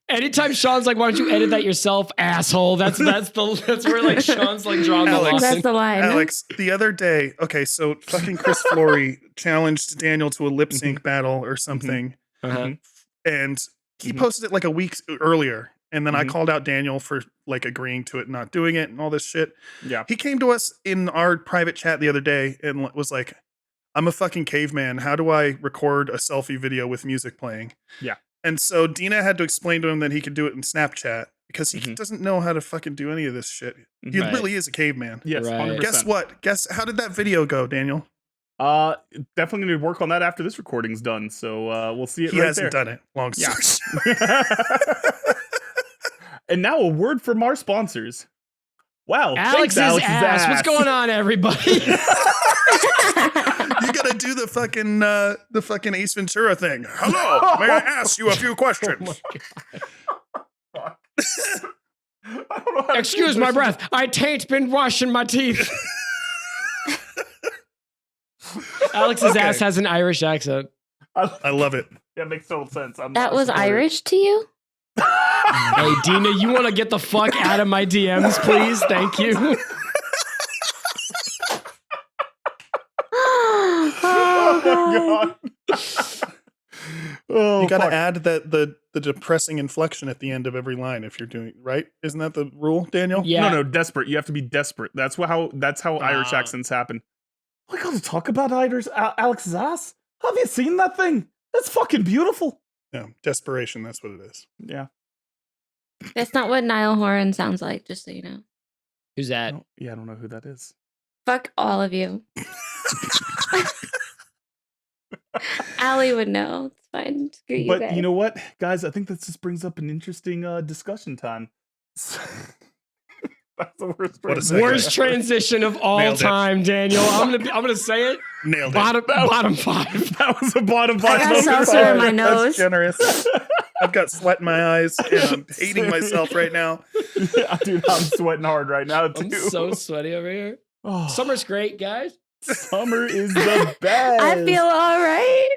Anytime Sean's like, "Why don't you edit that yourself, asshole?" That's where like Sean's like drawing the Alex, That's line. the line. Alex, the other day, okay, so fucking Chris Flory challenged Daniel to a lip sync battle or something, Uh-huh. and he Mhm. posted it like a week earlier, and then I Mhm. called out Daniel for like agreeing to it and not doing it and all this shit. Yeah. He came to us in our private chat the other day and was like, I'm a fucking caveman. How do I record a selfie video with music playing? Yeah. And so Dina had to explain to him that he could do it in Snapchat because he Mhm. doesn't know how to fucking do any of this shit. He Right. really is a caveman. Yes, Right. 100%. Guess what? Guess how did that video go, Daniel? Definitely going to work on that after this recording's done. So we'll see it He right hasn't there. done it. Long Yeah. story short. And now a word from our sponsors. Wow, Alex's, thanks, Alex's ass. What's going on, everybody? You gotta do the fucking Ace Ventura thing. Hello, may I ask you a few questions? I don't know how to Excuse do my this. breath. I tain't been washing my teeth. Alex's Okay. ass has an Irish accent. I love it. That makes total sense. That was Irish to you? Hey, Dina, you want to get the fuck out of my DMs, please? Thank you. Oh my god. Oh, You gotta fuck. add that the depressing inflection at the end of every line if you're doing right. Isn't that the rule, Daniel? Yeah. No, desperate. You have to be desperate. That's how Irish Ah. accents happen. We gotta talk about Alex's ass. Have you seen that thing? It's fucking beautiful. Yeah, desperation. That's what it is. Yeah. That's not what Niall Horan sounds like, just so you know. Who's that? I don't know who that is. Fuck all of you. Allie would know. It's fine. Screw you But guys. you know what, guys? I think that just brings up an interesting discussion time. That's the worst. What a transition. segue. Worst transition of all Nailed it. time, Daniel. I'm gonna say it. Nailed it. Bottom five. That was a bottom I five. got moment. seltzer in my That's nose. generous. I've got sweat in my eyes, and I'm hating myself right now. Yeah, dude, I'm sweating hard right now too. I'm so sweaty over here. Oh, Summer's great, guys. summer is the best. I feel all right.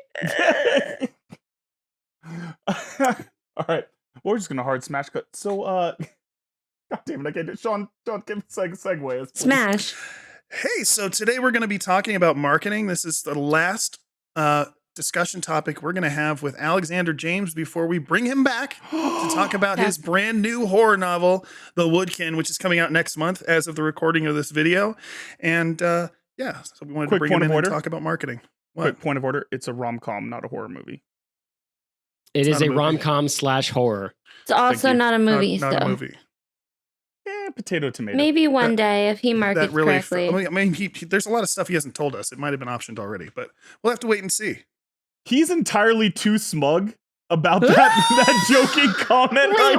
All right. We're just gonna hard smash cut. So God damn it, I can't do Sean, give me a segue. Smash. Hey, so today we're going to be talking about marketing. This is the last discussion topic we're going to have with Alexander James before we bring him back to talk about his brand new horror novel, The Woodkin, which is coming out next month as of the recording of this video. And yeah, so we wanted to Quick bring point him of in and order. talk about marketing. What? Quick point of order. It's a rom-com, not a horror movie. It is not a a movie. rom-com/horror. It's also you. not a movie, Not so a movie. Potato, tomato. maybe one day if he markets That really, correctly. I mean, there's a lot of stuff he hasn't told us. It might have been optioned already, but we'll have to wait and see. He's entirely too smug about that joking comment. Wait.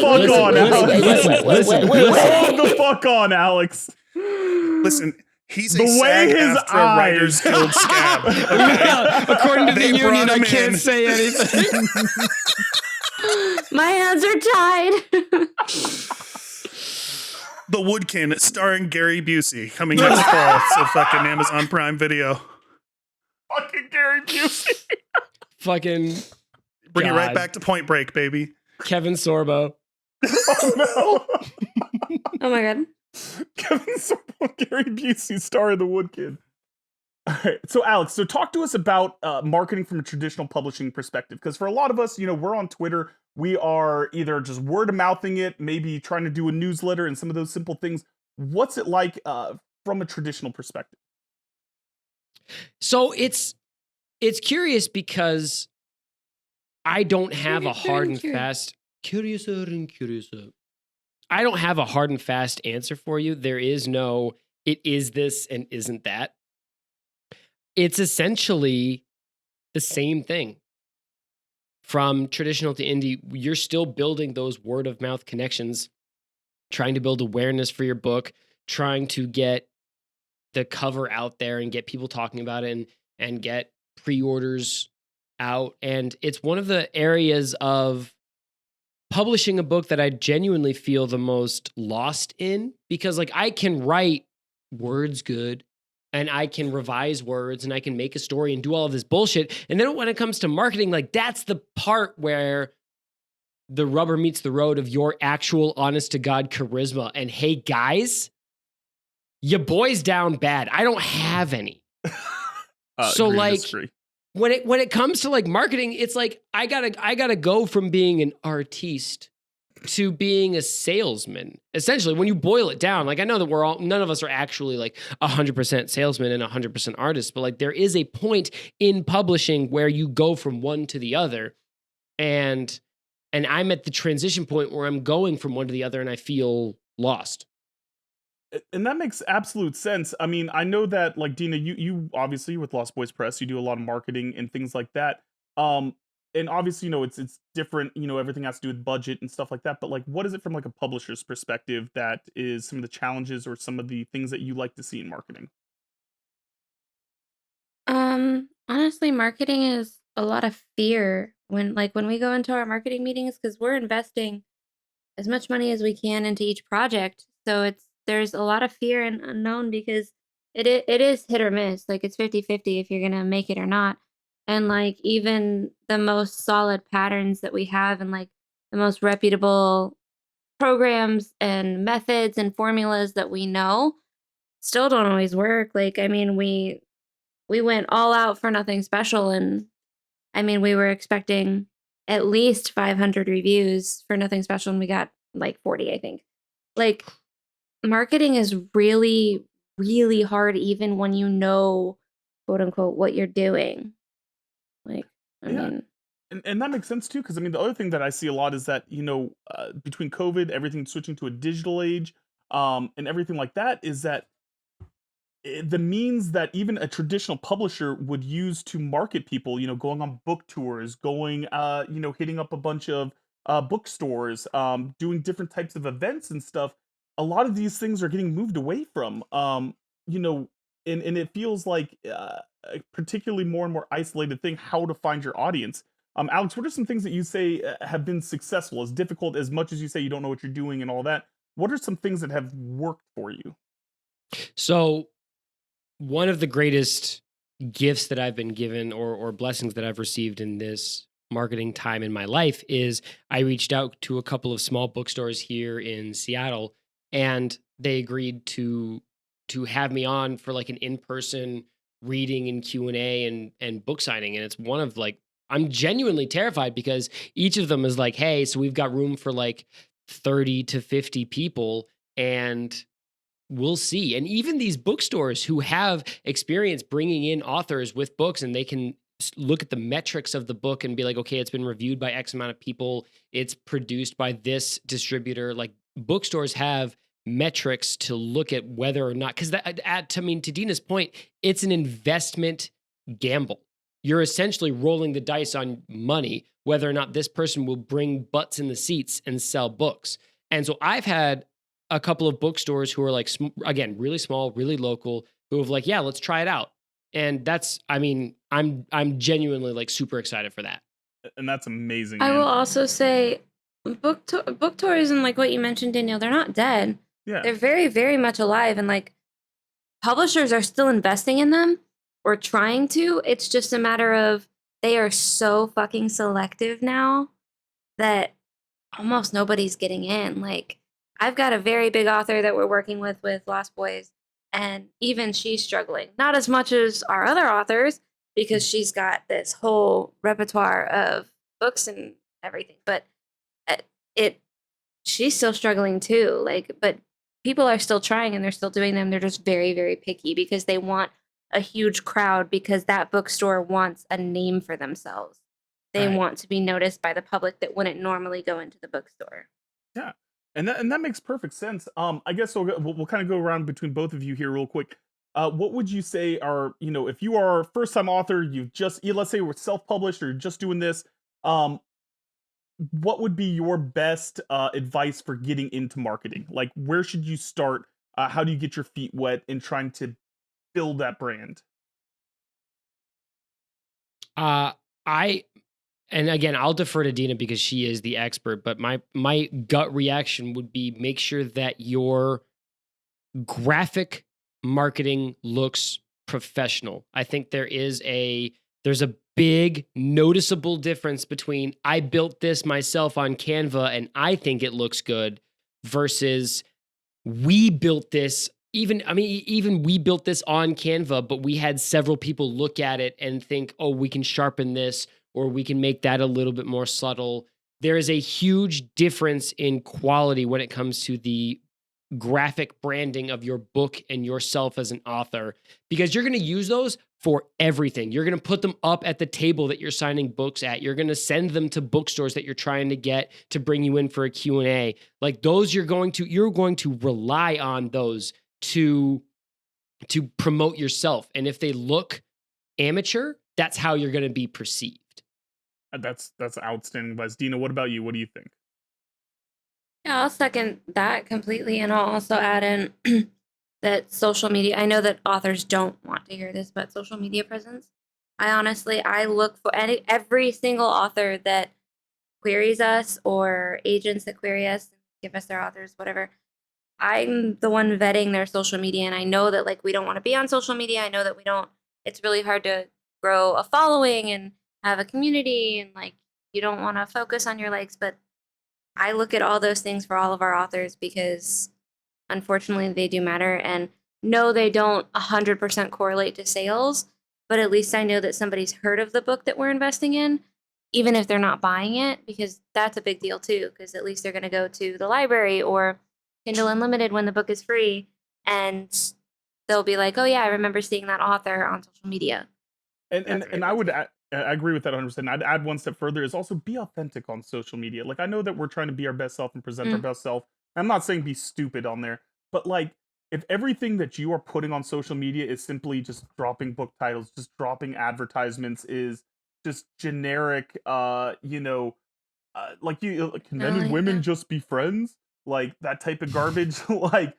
Hold the fuck on, Alex. Listen. Hold the fuck on, Alex. Listen, he's The a way his SAG-AFTRA eyes- Writers Guild scab. Okay? According to the They brought union, I him can't in. say anything. My hands are tied. The Woodkin, starring Gary Busey, coming next fall. So fucking Amazon Prime Video. Fucking Gary Busey. Fucking Bring it right God. back to Point Break, baby. Kevin Sorbo. Oh no. Oh my god. Kevin Sorbo, Gary Busey, star of The Woodkin. All right, so Alex, so talk to us about marketing from a traditional publishing perspective, because for a lot of us, we're on Twitter, we are either just word of mouthing it, maybe trying to do a newsletter and some of those simple things. What's it like from a traditional perspective? So it's curious because I don't have a hard and fast curiouser. I don't have a hard and fast answer for you. There is no it is this and isn't that. It's essentially the same thing. From traditional to indie, you're still building those word of mouth connections, trying to build awareness for your book, trying to get the cover out there and get people talking about it and get pre-orders out. And it's one of the areas of publishing a book that I genuinely feel the most lost in, because like I can write words good and I can revise words and I can make a story and do all of this bullshit. And then when it comes to marketing, like that's the part where the rubber meets the road of your actual honest to God charisma. And hey guys, your boy's down bad. I don't have any. So Agree, like disagree. when it comes to like marketing, it's like I gotta go from being an artiste to being a salesman. Essentially, when you boil it down, like I know that none of us are actually like 100% salesmen and 100% artists, but like there is a point in publishing where you go from one to the other, and I'm at the transition point where I'm going from one to the other, and I feel lost. And that makes absolute sense. I mean, I know that, like, Dina, you obviously with Lost Boys Press, you do a lot of marketing and things like that. And obviously, it's different. Everything has to do with budget and stuff like that. But like, what is it from like a publisher's perspective that is some of the challenges or some of the things that you like to see in marketing? Honestly, marketing is a lot of fear when we go into our marketing meetings, because we're investing as much money as we can into each project. So there's a lot of fear and unknown, because it is hit or miss. Like it's 50-50 if you're going to make it or not. And like even the most solid patterns that we have and like the most reputable programs and methods and formulas that we know still don't always work. Like, I mean, we went all out for Nothing Special, and I mean, we were expecting at least 500 reviews for Nothing Special, and we got like 40, I think. Like, marketing is really, really hard, even when you know, quote unquote, what you're doing. Like, I Yeah. mean, And that makes sense too, because I mean, the other thing that I see a lot is that between COVID, everything switching to a digital age, and everything like that, is that the means that even a traditional publisher would use to market people, going on book tours, going, hitting up a bunch of bookstores, doing different types of events and stuff. A lot of these things are getting moved away from, you know, and it feels like a particularly more and more isolated thing, how to find your audience. Alex, what are some things that you say have been successful, as difficult as much as you say you don't know what you're doing and all that? What are some things that have worked for you? So one of the greatest gifts that I've been given or blessings that I've received in this marketing time in my life is I reached out to a couple of small bookstores here in Seattle, and they agreed to have me on for like an in-person reading and Q&A and book signing. And it's one of like, I'm genuinely terrified because each of them is like, hey, so we've got room for like 30 to 50 people, and we'll see. And even these bookstores who have experience bringing in authors with books, and they can look at the metrics of the book and be like, okay, it's been reviewed by X amount of people, it's produced by this distributor. Like, bookstores have metrics to look at whether or not, because to Dina's point, it's an investment gamble. You're essentially rolling the dice on money, whether or not this person will bring butts in the seats and sell books. And so I've had a couple of bookstores who are like, again, really small, really local, who have like, yeah, let's try it out. And I'm genuinely like super excited for that. And that's amazing. I man. will also say book tours and like what you mentioned, Danielle, they're not dead. Yeah. They're very, very much alive, and like publishers are still investing in them or trying to. It's just a matter of they are so fucking selective now that almost nobody's getting in. Like, I've got a very big author that we're working with Lost Boys, and even she's struggling. Not as much as our other authors, because she's got this whole repertoire of books and everything, but she's still struggling too. Like, but people are still trying and they're still doing them. They're just very, very picky because they want a huge crowd, because that bookstore wants a name for themselves. They Right. want to be noticed by the public that wouldn't normally go into the bookstore. Yeah, and that makes perfect sense. I guess we'll kind of go around between both of you here real quick. What would you say are, if you are a first time author, let's say we're self published or you're just doing this, what would be your best advice for getting into marketing? Like, where should you start? How do you get your feet wet in trying to build that brand? And again, I'll defer to Dina because she is the expert, but my gut reaction would be make sure that your graphic marketing looks professional. I think there's a big noticeable difference between I built this myself on Canva and I think it looks good versus we built this. Even we built this on Canva, but we had several people look at it and think, oh, we can sharpen this, or we can make that a little bit more subtle. There is a huge difference in quality when it comes to the graphic branding of your book and yourself as an author, because you're going to use those for everything. You're going to put them up at the table that you're signing books at. You're going to send them to bookstores that you're trying to get to bring you in for a Q&A. Like, those you're going to rely on those to promote yourself. And if they look amateur, that's how you're going to be perceived. That's outstanding advice. Dina, what about you? What do you think? Yeah, I'll second that completely. And I'll also add in that social media, I know that authors don't want to hear this, but social media presence. I look for every single author that queries us, or agents that query us, give us their authors, whatever. I'm the one vetting their social media, and I know that like we don't want to be on social media. I know that it's really hard to grow a following and have a community, and like you don't want to focus on your likes, but I look at all those things for all of our authors because unfortunately they do matter. And no, they don't 100% correlate to sales, but at least I know that somebody's heard of the book that we're investing in, even if they're not buying it, because that's a big deal too, because at least they're going to go to the library or Kindle Unlimited when the book is free, and they'll be like, oh yeah, I remember seeing that author on social media. And I agree with that 100%. I'd add one step further, is also be authentic on social media. Like, I know that we're trying to be our best self and present our best self. I'm not saying be stupid on there, but like, if everything that you are putting on social media is simply just dropping book titles, just dropping advertisements, is just generic, can men and women just be friends? Like that type of garbage. Like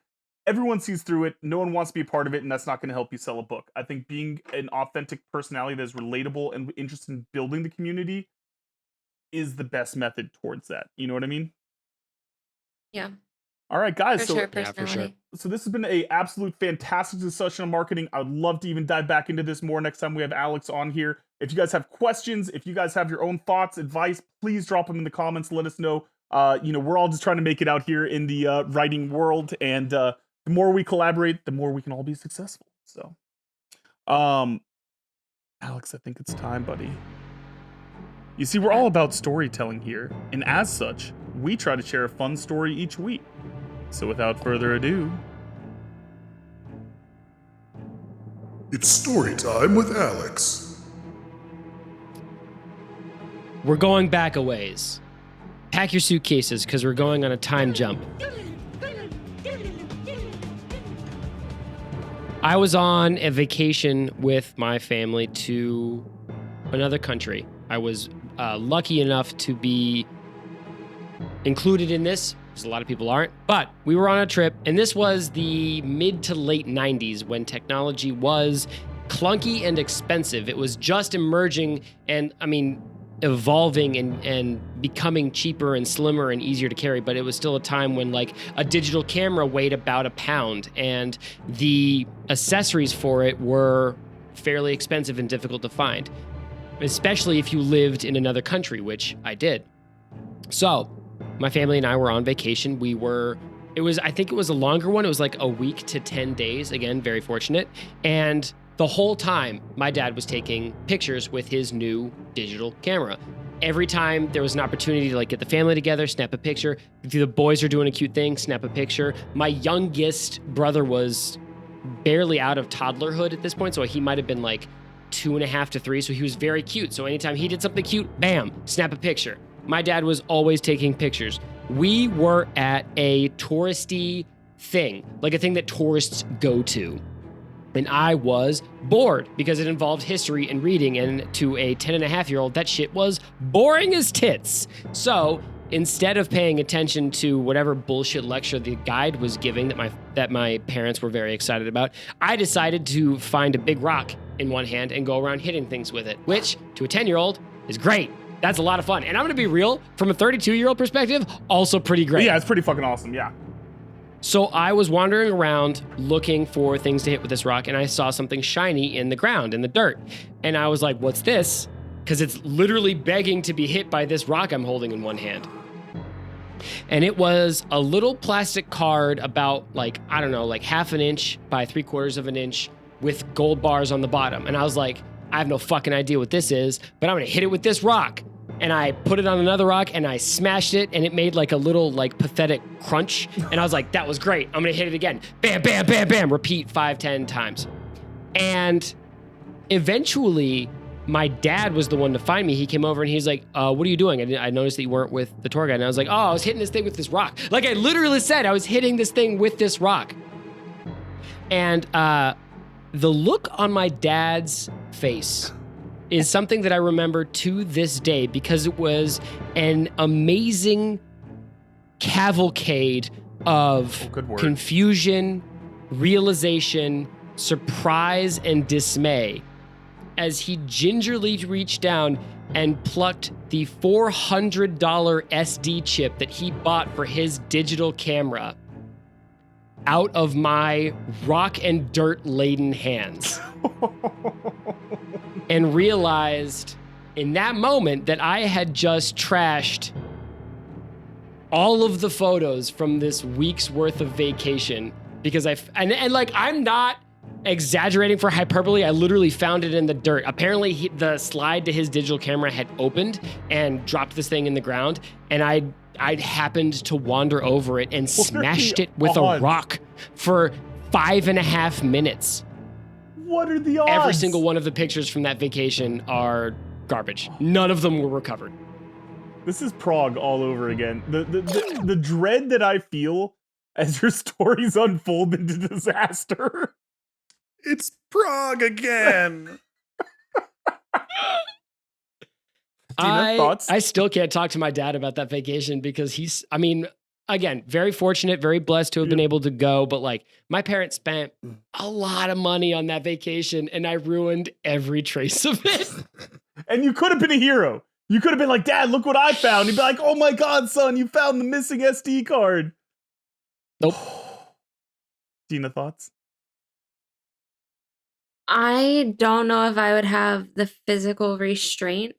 everyone sees through it. No one wants to be a part of it, and that's not going to help you sell a book. I think being an authentic personality that is relatable and interested in building the community is the best method towards that. You know what I mean? Yeah. All right, guys. For So sure, Yeah, for sure. personality. so this has been a absolute fantastic discussion on marketing. I would love to even dive back into this more next time we have Alex on here. If you guys have questions, if you guys have your own thoughts, advice, please drop them in the comments. Let us know. We're all just trying to make it out here in the writing world, and the more we collaborate, the more we can all be successful. So, Alex, I think it's time, buddy. You see, we're all about storytelling here, and as such, we try to share a fun story each week. So without further ado, It's story time with Alex. We're going back a ways. Pack your suitcases because we're going on a time jump. I was on a vacation with my family to another country. I was lucky enough to be included in this, because a lot of people aren't, but we were on a trip, and this was the mid to late 90s when technology was clunky and expensive. It was just emerging and, evolving and becoming cheaper and slimmer and easier to carry, but it was still a time when like a digital camera weighed about a pound and the accessories for it were fairly expensive and difficult to find, especially if you lived in another country, which I did. So my family and I were on vacation. I think it was a longer one. It was like a week to 10 days. Again, very fortunate. And the whole time, my dad was taking pictures with his new digital camera. Every time there was an opportunity to like get the family together, snap a picture. If the boys are doing a cute thing, snap a picture. My youngest brother was barely out of toddlerhood at this point, so he might have been like 2.5 to 3, so he was very cute. So anytime he did something cute, bam, snap a picture. My dad was always taking pictures. We were at a touristy thing, like a thing that tourists go to. And I was bored because it involved history and reading, and to a 10.5-year-old, that shit was boring as tits. So instead of paying attention to whatever bullshit lecture the guide was giving that my parents were very excited about, I decided to find a big rock in one hand and go around hitting things with it, which to a 10-year-old is great. That's a lot of fun. And I'm going to be real, from a 32-year-old perspective, also pretty great. yeah, it's pretty fucking awesome. Yeah. So I was wandering around looking for things to hit with this rock, and I saw something shiny in the ground, in the dirt. And I was like, what's this? Because it's literally begging to be hit by this rock I'm holding in one hand. And it was a little plastic card about like 1/2 inch by 3/4 inch with gold bars on the bottom. And I was like, I have no fucking idea what this is, but I'm going to hit it with this rock. And I put it on another rock and I smashed it, and it made like a little like pathetic crunch. And I was like, that was great. I'm going to hit it again. Bam, bam, bam, bam. Repeat 5-10 times. And eventually my dad was the one to find me. He came over and he's like, what are you doing? I noticed that you weren't with the tour guide. And I was like, I was hitting this thing with this rock. Like I literally said, I was hitting this thing with this rock. And the look on my dad's face is something that I remember to this day, because it was an amazing cavalcade of confusion, realization, surprise, and dismay as he gingerly reached down and plucked the $400 SD chip that he bought for his digital camera out of my rock and dirt laden hands. And realized in that moment that I had just trashed all of the photos from this week's worth of vacation, because I'm not exaggerating for hyperbole. I literally found it in the dirt. Apparently the slide to his digital camera had opened and dropped this thing in the ground, and I'd happened to wander over it and smashed it with a rock for 5.5 minutes. What are the odds? Every single one of the pictures from that vacation are garbage. None of them were recovered. This is Prague all over again. The dread that I feel as your stories unfold into disaster. It's Prague again. Dina, thoughts? I still can't talk to my dad about that vacation because again, very fortunate, very blessed to have been able to go, but like my parents spent a lot of money on that vacation and I ruined every trace of it. And you could have been a hero. You could have been like, Dad, look what I found. You'd be like, oh my God, son, you found the missing SD card. Nope. Dina, thoughts? I don't know if I would have the physical restraint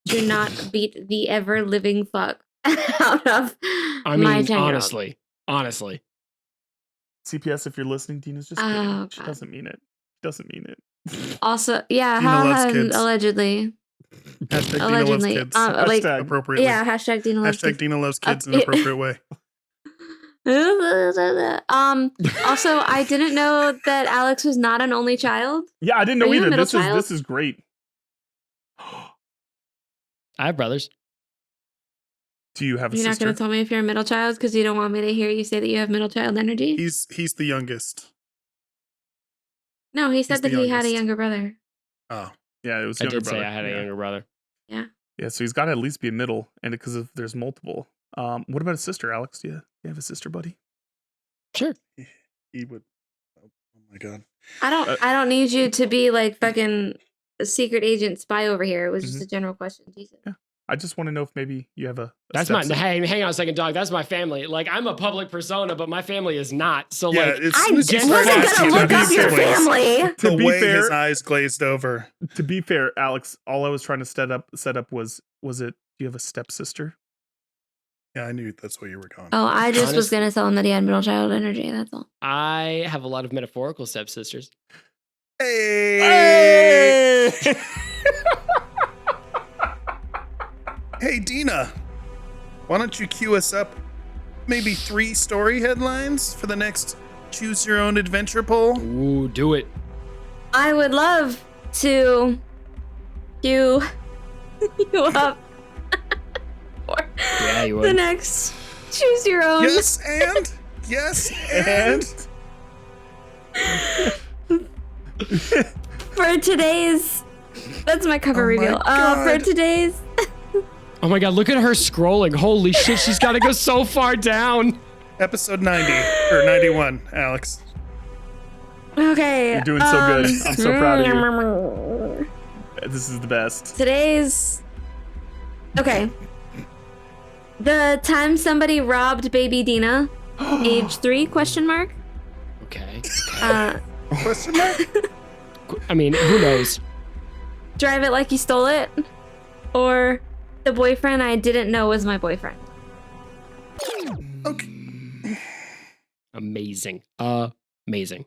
to not beat the ever living fuck out of I my mean, 10-year-old. honestly. CPS, if you're listening, Dina's just kidding. Oh, She God. doesn't mean it. She doesn't mean it. Also, yeah, Dina loves kids. allegedly. Hashtag Dina loves Allegedly. kids. Like, Hashtag. Appropriately. yeah, hashtag Dina loves Hashtag kids. Dina loves kids in an appropriate way. Also, I didn't know that Alex was not an only child. Yeah, I didn't Are know you a either. middle This child? is great. I have brothers. Do you have a You're not sister? going to tell me if you're a middle child because you don't want me to hear you say that you have middle child energy? He's the youngest. No, he said the that he had a youngest. younger brother. Oh. Yeah, it was I younger did brother. say I had a Yeah. younger brother. Yeah, so he's got to at least be a middle, and because of there's multiple. What about a sister, Alex? Do you have a sister, buddy? Sure. He would. Oh my God. I don't need you to be like fucking a secret agent spy over here. It was just a general question. Jesus. Yeah. I just want to know if maybe you have a That's my stepson. hang on a second, dog. That's my family. Like I'm a public persona, but my family is not. So Yeah, like as I soon as you wasn't start going asking to look about up your siblings, family. To the be way fair- his eyes glazed over. To be fair, Alex, all I was trying to set up was it? Do you have a stepsister? Yeah, I knew that's where you were going. Oh, I just was Honest- going to tell him that he had middle child energy. That's all. I have a lot of metaphorical stepsisters. Hey! Hey, Dina. Why don't you cue us up maybe 3 story headlines for the next Choose Your Own Adventure poll? Ooh, do it. I would love to cue you up for Yeah, you the would. next Choose Your Own. Yes, and? Yes, and? For today's, that's my cover Oh my reveal. For God. today's, Oh my god, look at her scrolling. Holy shit, she's got to go so far down. Episode 90, or 91, Alex. okay. You're doing so good. I'm so proud of you. This is the best. Today's, okay. The time somebody robbed baby Dina, age 3, question mark. Okay. Question mark? I mean, who knows? Drive it like you stole it, or the boyfriend I didn't know was my boyfriend. Okay. Amazing. Amazing.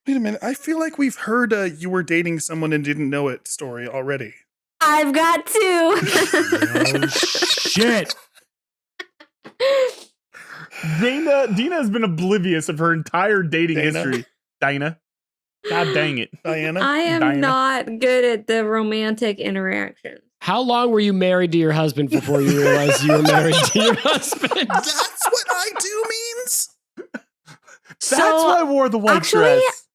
Wait a minute. I feel like we've heard you were dating someone and didn't know it story already. I've got 2. Oh shit. Dina has been oblivious of her entire dating Dana? history. Dina. God dang it. Diana? I am Diana. not good at the romantic interaction. How long were you married to your husband before you realized you were married to your husband? That's what I do means? That's why I wore the white actually, dress.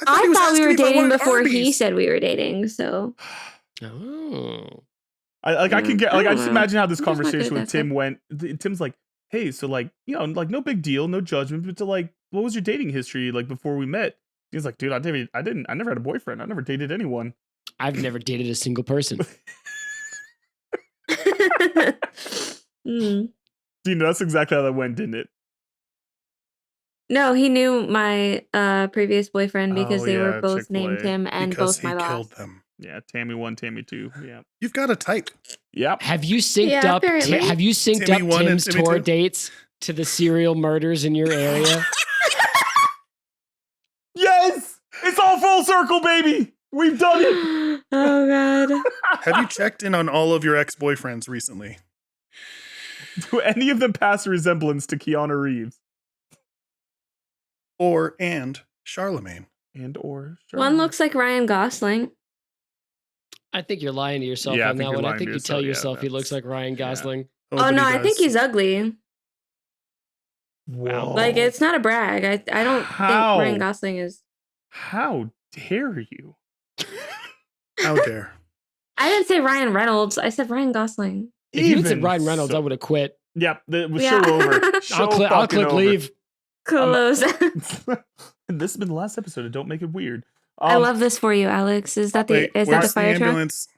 I he was thought we asking were if I dating wanted before he Arby's. said we were dating, so. Oh. I can get, like, I just imagine how this I'm just not conversation good with at Tim went. Tim's like, hey, so like, you know, like no big deal, no judgment, but to like, what was your dating history like before we met? He's like, dude, I never had a boyfriend. I never dated anyone. I've never dated a single person. Mm. Dina, that's exactly how that went, didn't it? No, he knew my previous boyfriend because Oh, they yeah, were both named Chick-fil-A. him and Because both he my boss. killed them. Yeah, Tammy 1, Tammy 2. Yeah. You've got a type. Yep. Have you synced Yeah, up? apparently. Have you synced Timmy up 1 and Tim's Timmy tour 2? dates to the serial murders in your area? Yes! It's all full circle, baby! We've done it! Oh god. Have you checked in on all of your ex-boyfriends recently? Do any of them pass a resemblance to Keanu Reeves? And Charlemagne? Or One looks like Ryan Gosling. I think you're lying to yourself Yeah, I on think that you're one. I lying think to you tell yourself. Yeah, yourself he looks that's- like Ryan Gosling. Oh but no, he I think does. he's ugly. Whoa. Like, it's not a brag. I don't How? think Ryan Gosling is. How dare you? How dare. I didn't say Ryan Reynolds. I said Ryan Gosling. If you had said Even Ryan Reynolds, so- I would have quit. Yep, it was Yeah. show over. Show I'll fucking click over. leave. Close. And this has been the last episode of Don't Make It Weird. I love this for you, Alex. Is that Wait, the where's fire truck? ambulance?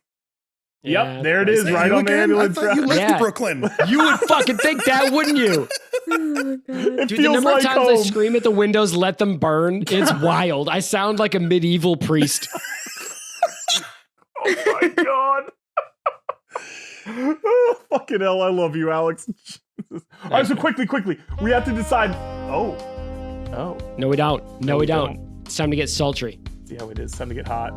Yep, Yeah, there it that's is, Is that right you on the again? ambulance I thought you route. left Yeah. Brooklyn. You would fucking think that, wouldn't you? Oh my god. It Dude, the feels number like of times I home. scream at the windows, let them burn, it's wild. I sound like a medieval priest. Oh my god. Oh, fucking hell, I love you, Alex. Jesus. All right, so quickly. We have to decide. Oh. No, we don't. No, we we don't. It's time to get sultry. See how it is. Time to get hot.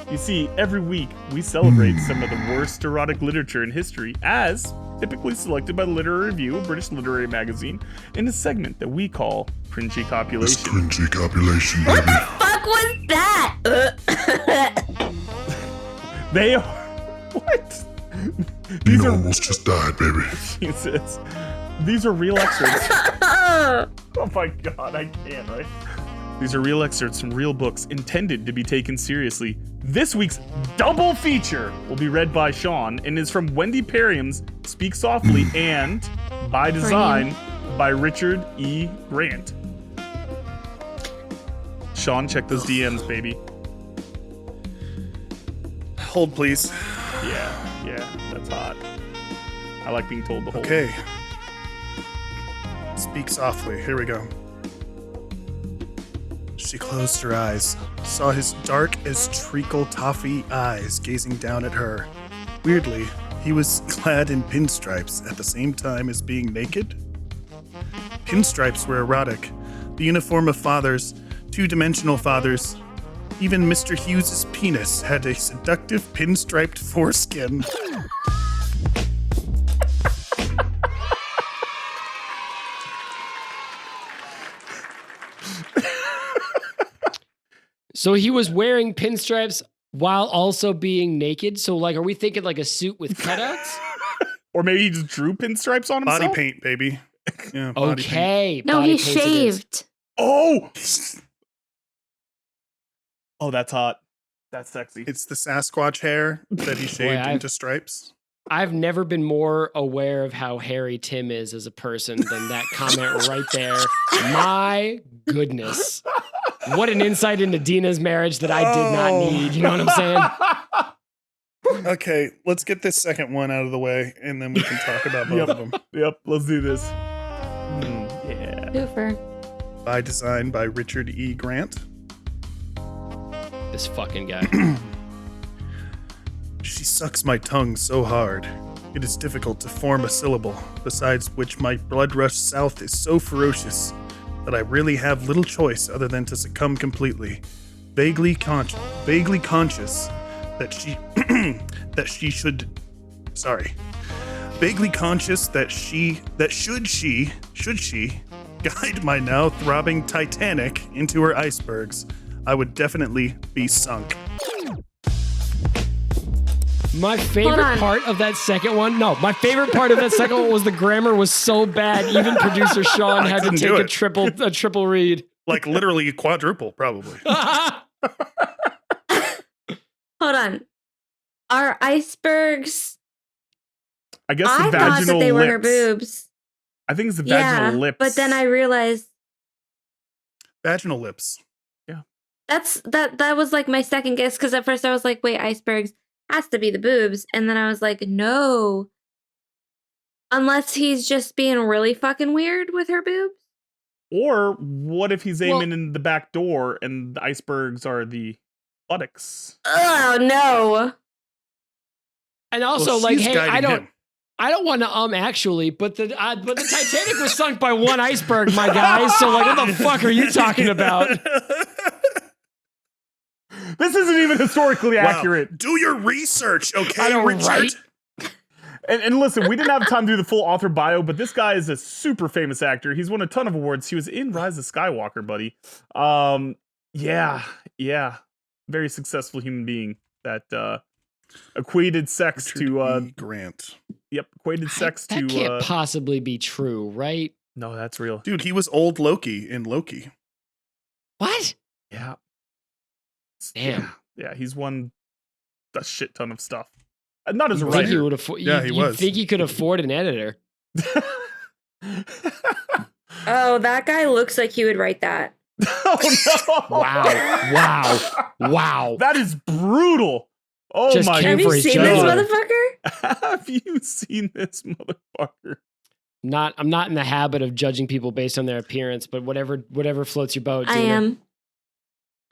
You see, every week we celebrate some of the worst erotic literature in history, as typically selected by the Literary Review, a British literary magazine, in a segment that we call Cringey It's Copulation. cringy copulation, baby. Fuck was that? They are. What? These Dino are. almost just died, baby. Jesus. These are real excerpts. Oh, Oh my god, I can't, right? These are real excerpts from real books intended to be taken seriously. This week's double feature will be read by Sean and is from Wendy Parriam's Speak Softly and By Design by Richard E. Grant. Sean, check those DMs, baby. Hold, please. Yeah, that's hot. I like being told the whole. Okay. Speak softly. Here we go. She closed her eyes, saw his dark as treacle toffee eyes gazing down at her. Weirdly, he was clad in pinstripes at the same time as being naked. Pinstripes were erotic, the uniform of fathers, two-dimensional fathers. Even Mr. Hughes's penis had a seductive pinstriped foreskin. So he was wearing pinstripes while also being naked. So, like, are we thinking like a suit with cutouts? Or maybe he just drew pinstripes on himself. Body paint, baby. Yeah, body paint. Okay. no, body he paints it is. shaved. Oh! Oh, that's hot. That's sexy. It's the Sasquatch hair that he shaved I've- into stripes. I've never been more aware of how hairy Tim is as a person than that comment right there. My goodness. What an insight into Dina's marriage that I did not Oh. need. You know what I'm saying? Okay, let's get this second one out of the way, and then we can talk about both Yep. of them. Yep, let's do this. Yeah. Twofer. By design by Richard E. Grant. This fucking guy. She sucks my tongue so hard. It is difficult to form a syllable, besides which my blood rush south is so ferocious that I really have little choice other than to succumb completely. Vaguely conscious that she should guide my now throbbing Titanic into her icebergs, I would definitely be sunk. My favorite on. part of that second one, my favorite part of that second one was the grammar was so bad, even producer Sean I had to couldn't take do a it. triple read. Like literally quadruple, probably. Hold on. Are icebergs? I guess the I vaginal thought that they were her lips. boobs. I think it's the Yeah, vaginal lips. but then I realized Vaginal lips. that was like my second guess, because at first I was like, wait, icebergs has to be the boobs, and then I was like, no, unless he's just being really fucking weird with her boobs. Or what if he's aiming Well- in the back door and the icebergs are the buttocks? Oh no. And also, Well, like, she's hey, guiding him. I don't want to actually, but the Titanic was sunk by one iceberg, my guy. So, like, what the fuck are you talking about? This isn't even historically Wow. accurate. Do your research, okay, I know, Richard? right? And listen, we didn't have time to do the full author bio, but this guy is a super famous actor. He's won a ton of awards. He was in Rise of Skywalker, buddy. Yeah. Very successful human being that equated sex Richard to E. Grant. equated sex That to can't possibly be true, right? No, that's real. Dude, he was old Loki in Loki. What? Yeah. Damn. Yeah, he's won a shit ton of stuff. Not as a You think he writer. would afford? Yeah, he you was. think he could afford an editor? Oh, that guy looks like he would write that. Oh no! Wow. That is brutal. Oh Just my came Have for you his seen this jugular. motherfucker? Have you seen this motherfucker? I'm not in the habit of judging people based on their appearance, but whatever floats your boat. I Gina. am.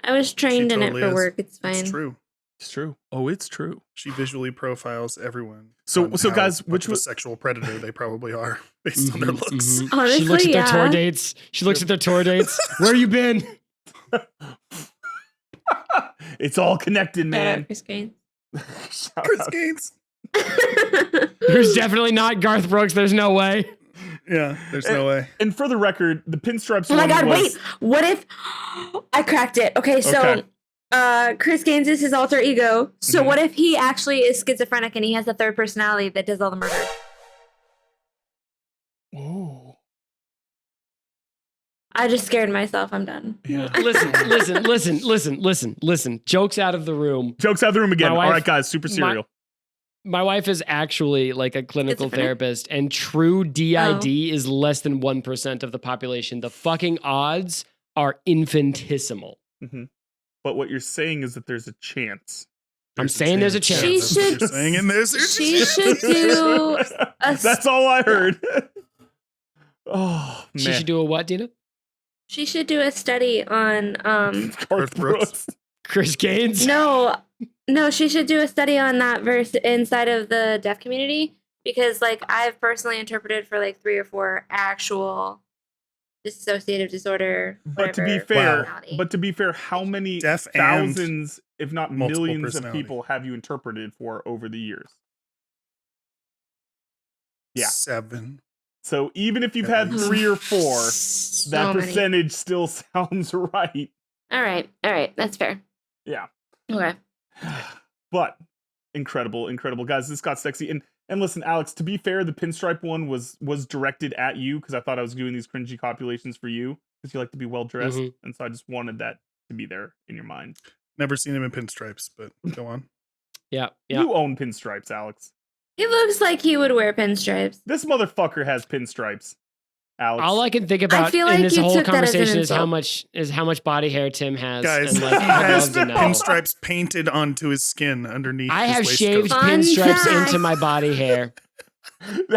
I was trained in totally it for is. work. It's fine. It's true. It's true. Oh, it's true. She visually profiles everyone. So on guys, how which much of a was sexual predator they probably are based on their looks. Honestly, she looks at their tour yeah. dates. She looks at their tour dates. Where you been? it's all connected, man. Chris Gaines. Shout Chris out. Gaines. There's definitely not Garth Brooks. There's no way. Yeah, there's no way. And for the record, the pinstripes. Oh my one god, was, wait. What if I cracked it? Okay, so Chris Gaines is his alter ego. So Mhm. what if he actually is schizophrenic and he has a third personality that does all the murder? Oh, I just scared myself. I'm done. yeah. Listen. Jokes out of the room. Jokes out of the room again. My wife- All right, guys, super serial. My wife is actually like a clinical Schizophrenic? therapist, and true DID Oh. is less than 1% of the population. The fucking odds are infinitesimal. But what you're saying is that there's a chance. I'm saying there's a chance. She That's what should- you're saying, and there's She should do a That's all I heard. Oh man, She should do a what, Dina? She should do a study on Garth Garth Brooks. Brooks. Chris Gaines? no, she should do a study on that verse inside of the deaf community because like I've personally interpreted for like 3 or 4 actual dissociative disorder. But to be whatever fair, personality. how many Deaf and thousands, if not multiple millions, of personality. people have you interpreted for over the years? Yeah. 7. So even if you've At had least. 3 or 4, So that many. percentage still sounds right. All right, that's fair. Yeah. Okay. But incredible guys, this got sexy. And listen, Alex, to be fair, the pinstripe one was directed at you because I thought I was doing these cringy copulations for you because you like to be well dressed, Mhm. and so I just wanted that to be there in your mind. Never seen him in pinstripes, but go on. Yeah. You own pinstripes, Alex. He looks like he would wear pinstripes. This motherfucker has pinstripes, Alex. All I can think about feel in like this you whole took that as an conversation insult. is how much body hair Tim has. Guys, and like, he I'd has love to know. pinstripes painted onto his skin underneath I his have waistcoat. shaved Fun pinstripes fact. into my body hair.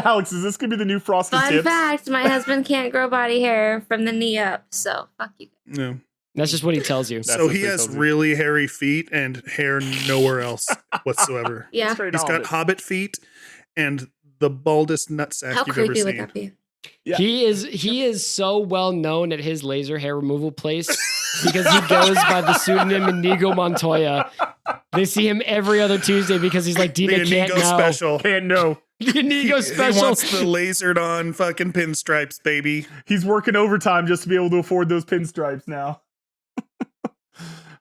Alex, is this gonna be the new frosted Fun tips? fact: my husband can't grow body hair from the knee up, so fuck you. No. That's just what he tells you. That's So what he they has told you. really hairy feet and hair nowhere else whatsoever. Yeah. Straight He's got Hobbit. hobbit feet and the baldest nutsack How you've ever creepy would seen. that be? Yeah. He is so well known at his laser hair removal place because he goes by the pseudonym Inigo Montoya. They see him every other Tuesday because he's like The Dina can't Inigo know. special. Can't know. The Inigo He special. wants the lasered on fucking pinstripes, baby. He's working overtime just to be able to afford those pinstripes now.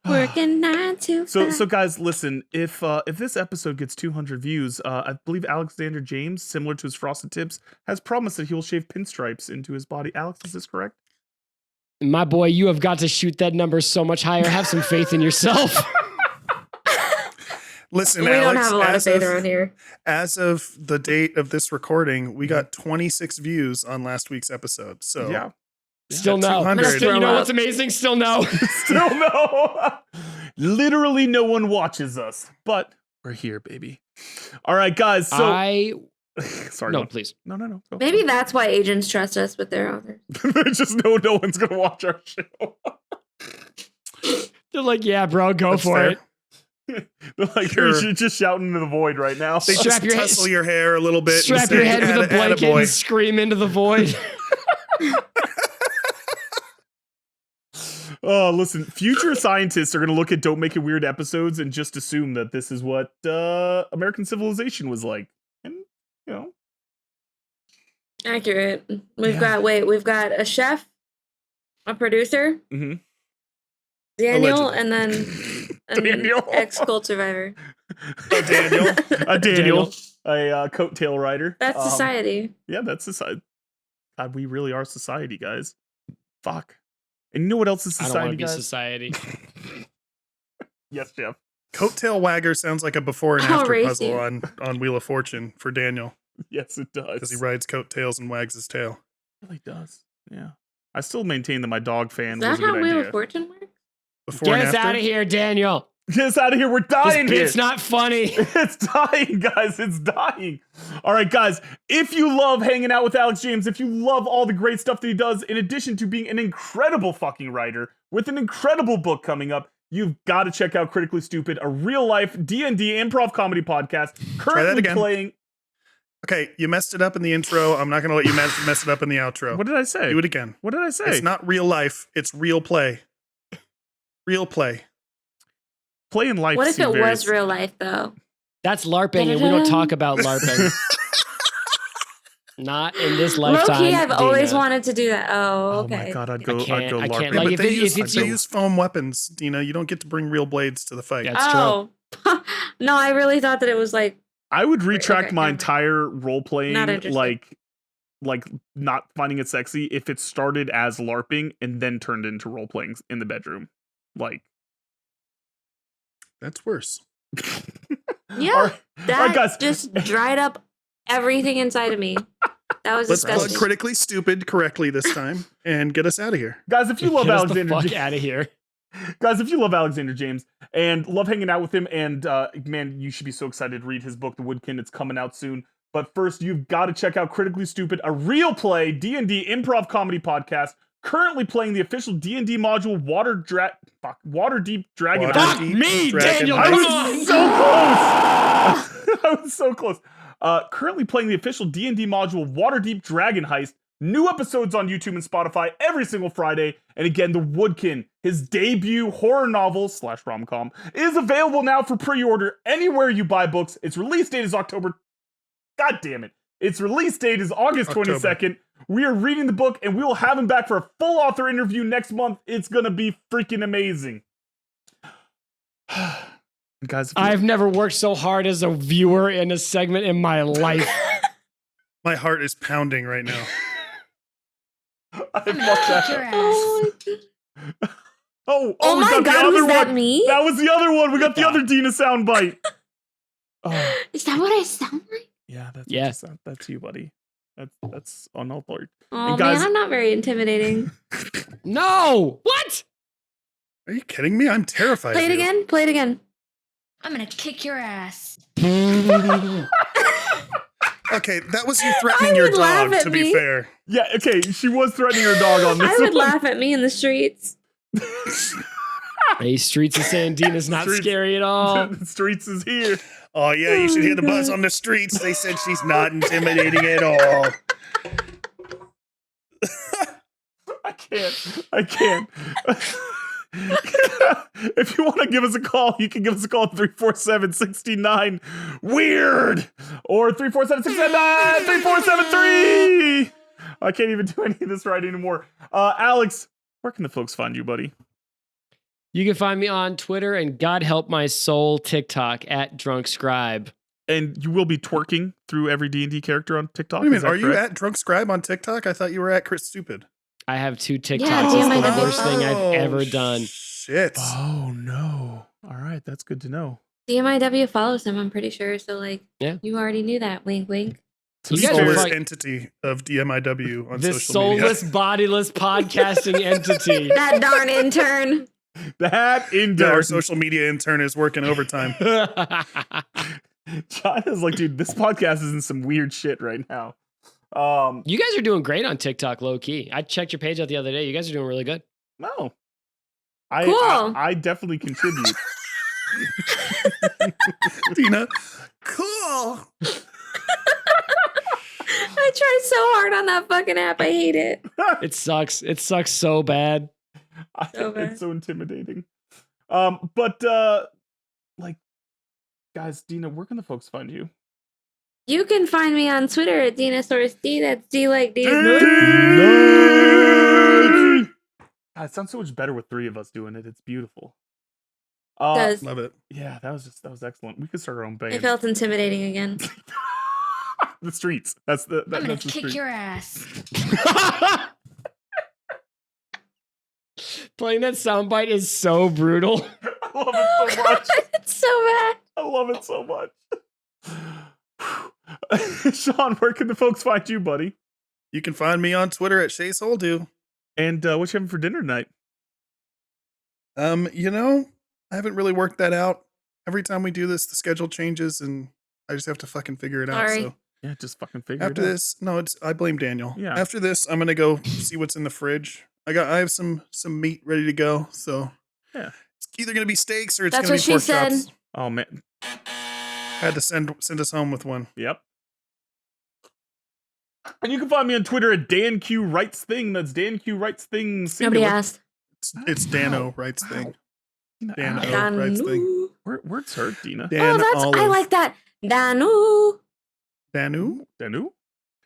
Working 9 to 5. So guys, listen. If this episode gets 200 views, I believe Alexander James, similar to his frosted tips, has promised that he will shave pinstripes into his body. Alex, is this correct? My boy, you have got to shoot that number so much higher. Have some faith in yourself. Listen, we Alex, don't have a lot of as faith of- around here. As of the date of this recording, we got 26 views on last week's episode. So Yeah. Still At no. 200. Still, you know Throw what's up. amazing? Still no. Still no. Literally no one watches us, but we're here, baby. All right, guys. So sorry. No, go on. please. No. Go. Maybe that's why agents trust us with their authors. They just know no one's gonna watch our show. They're like, yeah, bro, go That's for fair. it. They're like, Sure. you're just shouting into the void right now. They Strap just your head- tussle your hair a little bit. and Strap say, your head with a "Atta- blanket attaboy." and scream into the void. Oh, listen, future scientists are going to look at Don't Make It Weird episodes and just assume that this is what American civilization was like. And, you know. Accurate. We've got a chef, a producer, Mhm. Daniel, Allegedly. and then an Daniel. ex-cult survivor. Daniel. A Daniel, a coattail rider. That's society. Yeah, that's society. God, we really are society, guys. Fuck. And you know what else is I don't want society, to be guys? society. Yes, Jeff. Coattail Wagger sounds like a before and I'll after race puzzle you. on Wheel of Fortune for Daniel Yes, it does. because he rides coattails and wags his tail. It really does. Yeah. I still maintain that my dog fan Is was that a how good Wheel idea. of Fortune works? Before Get and us after. out of here, Daniel. Get us out of here. We're This dying here. bit's not funny. It's dying, guys. It's dying. All right, guys. If you love hanging out with Alex James, if you love all the great stuff that he does, in addition to being an incredible fucking writer with an incredible book coming up, you've got to check out Critically Stupid, a real-life D&D improv comedy podcast currently again. playing... Okay, you messed it up in the intro. I'm not going to let you mess it up in the outro. What did I say? Do it again. What did I say? It's not real life. It's real play. Real play. Play in life. What if see it various- was real life though? That's LARPing, and we don't talk about LARPing. Not in this Low lifetime. key, I've always Dina. wanted to do that. Oh, Oh okay. my god, I'd I go can't- I LARPing. can't, Yeah, like, but if they, it- use, if it's they you- use foam weapons. Dina, you don't get to bring real blades to the fight. Yeah. That's true. Oh, no, I really thought that it was like I would retract okay, my never mind. entire role playing, Not interested. like not finding it sexy if it started as LARPing and then turned into role playing in the bedroom. Like, That's worse. yeah. All right, That guys. just dried up everything inside of me. That was Let's plug disgusting. Critically Stupid correctly this time and get us out of here. guys, if you love Get us the Alexander, fuck out of here. guys, if you love Alexander James and love hanging out with him, and man, you should be so excited to read his book, The Woodkin. It's coming out soon. But first, you've got to check out Critically Stupid, a real play D&D improv comedy podcast, currently playing the official D&D module Waterdeep Dragon. Water- Fuck Deep me, Dragon Daniel. Heist. I Come was on. so close. I was so close. Currently playing the official D&D module Waterdeep Dragon Heist. New episodes on YouTube and Spotify every single Friday. And again, The Woodkin, his debut horror novel / rom-com, is available now for pre-order anywhere you buy books. Its release date is October. God damn it. Its release date is August 22nd. We are reading the book, and we will have him back for a full author interview next month. It's going to be freaking amazing. Guys, if you- I've never worked so hard as a viewer in a segment in my life. My heart is pounding right now. I I'm gonna fucked kick that your up. ass. Oh we my got the god, other was that one. me? That was the other one. We got the other Dina soundbite. Oh, Is that what I sound like? yeah, that's Yeah. that's you, buddy. That's unaltered. Oh guys- man, I'm not very intimidating. No! What? Are you kidding me? I'm terrified. Play of it you. again. Play it again. I'm gonna kick your ass. Okay, that was you threatening your would laugh dog, at to be me. fair. Yeah, okay. She was threatening her dog on this I would one. laugh at me in the streets. Hey, Streets of Sandina's not Streets- scary at all. The streets is here. Oh, yeah, you should hear the buzz on the streets. They said she's not intimidating at all. I can't. If you want to give us a call, you can give us a call at 347-69 weird or 347-679-3473. I can't even do any of this right anymore. Alex, where can the folks find you, buddy? You can find me on Twitter and God help my soul TikTok at Drunk Scribe. And you will be twerking through every D&D character on TikTok. Wait a is minute, that are you correct? at Drunk Scribe on TikTok? I thought you were at Chris Stupid. I have 2 TikToks. Yeah, it's damn, I the did. worst thing I've Oh, ever done. Shit. Oh no! All right, that's good to know. DMIW follows him, I'm pretty sure. So like, Yeah. you already knew that. Wink, wink. The You guys are soulless like- entity of DMIW on This social media. soulless, bodiless podcasting entity. That darn intern. That Yeah, indoor our social media intern is working overtime. China's like, dude, this podcast is in some weird shit right now. You guys are doing great on TikTok, low key. I checked your page out the other day. You guys are doing really good. No. Cool. I definitely contribute. Dina, cool. I tried so hard on that fucking app. I hate it. It sucks. It sucks so bad. So bad. It's so intimidating. Like, guys, Dina, where can the folks find you? You can find me on Twitter at Dinosaurus D. That's D like D. God, it sounds so much better with 3 of us doing it. It's beautiful. Does. Uh, Love it. Yeah, that was excellent. We could start our own band. It felt intimidating again. The streets. That's the. I'm gonna That's the kick street. your ass. Playing that soundbite is so brutal. I love it so much. It's so bad. I love it so much. Sean, where can the folks find you, buddy? You can find me on Twitter at ShaysHoldu. And what you having for dinner tonight? You know, I haven't really worked that out. Every time we do this, the schedule changes, and I just have to fucking figure it out. Sorry. So Yeah, just fucking figure after it out. this, no, I blame Daniel. Yeah. After this, I'm gonna go see what's in the fridge. I have some meat ready to go. So Yeah. it's either gonna be steaks or it's That's gonna what be she pork said. chops. Oh man. Had to send us home with one. Yep. And you can find me on Twitter at DanQWritesThing. That's DanQWritesThing. Nobody singular. asked. It's Dano writes thing. Dan Ow. writes thing. Where's her, Dina? Dan I Olive. like that. Danu. Danu? Danu?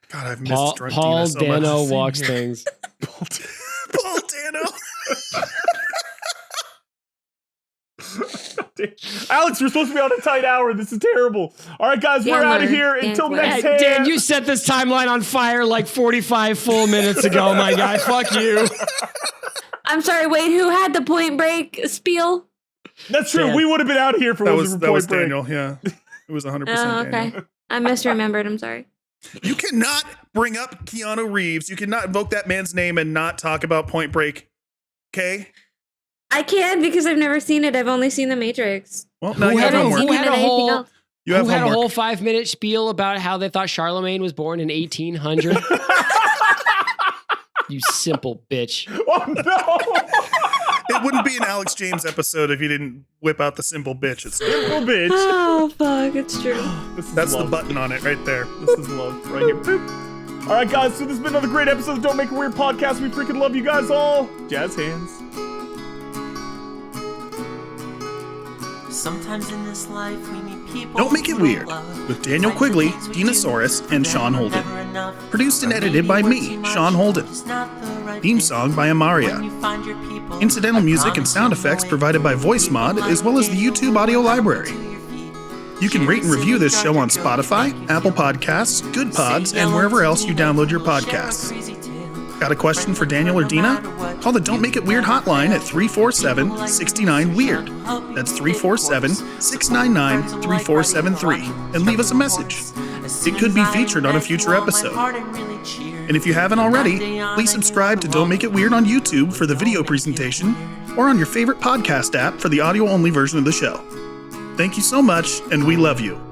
God, I've missed Paul, drunk Paul Dina so Dano much. walks Same here. things. Paul Dano. Alex, we're supposed to be on a tight hour. This is terrible. All right, guys, we're out of Chandler. here. Until Chandler. next Hey, Dan, time. you set this timeline on fire like 45 full minutes ago, my guy. Fuck you. I'm sorry. Wait, who had the Point Break spiel? That's true. Dan. We would have been out of here for That was was Point Break. Daniel. Yeah, it was 100% Oh, okay. Daniel. I misremembered. I'm sorry. You cannot bring up Keanu Reeves. You cannot invoke that man's name and not talk about Point Break. Okay. I can because I've never seen it. I've only seen The Matrix. Well, now Who you have had a- homework. who had a anything whole- else. You have Who had a homework. whole 5-minute spiel about how they thought Charlemagne was born in 1800? You simple bitch. Oh, no. It wouldn't be an Alex James episode if you didn't whip out the simple bitch. It's Simple bitch. Oh fuck! It's true. This is that's the love. button on it right there. This is love right here. Boop. All right, guys. So this has been another great episode of Don't Make a Weird Podcast. We freaking love you guys all. Jazz hands. Sometimes in this life we meet people. Don't Make It who Weird love. with Daniel Fight for Quigley, things we Dina do, Saurus, and but Sean never Holden. enough. Produced and Or edited maybe by we're me, too much, Sean Holden. just not the right Theme fit. song by When Amaria. you find your people, Incidental I music and promise sound you effects won't provided by wait. Voice Mod, People as well as the like YouTube you audio will come library. to your feet. You can rate and review this show on Spotify, Apple Podcasts, Good Pods, and wherever else you download your podcasts. Got a question for Daniel or Dina? Call the Don't Make It Weird hotline at 347-69-WEIRD. That's 347-699-3473, and leave us a message. It could be featured on a future episode. And if you haven't already, please subscribe to Don't Make It Weird on YouTube for the video presentation, or on your favorite podcast app for the audio-only version of the show. Thank you so much, and we love you.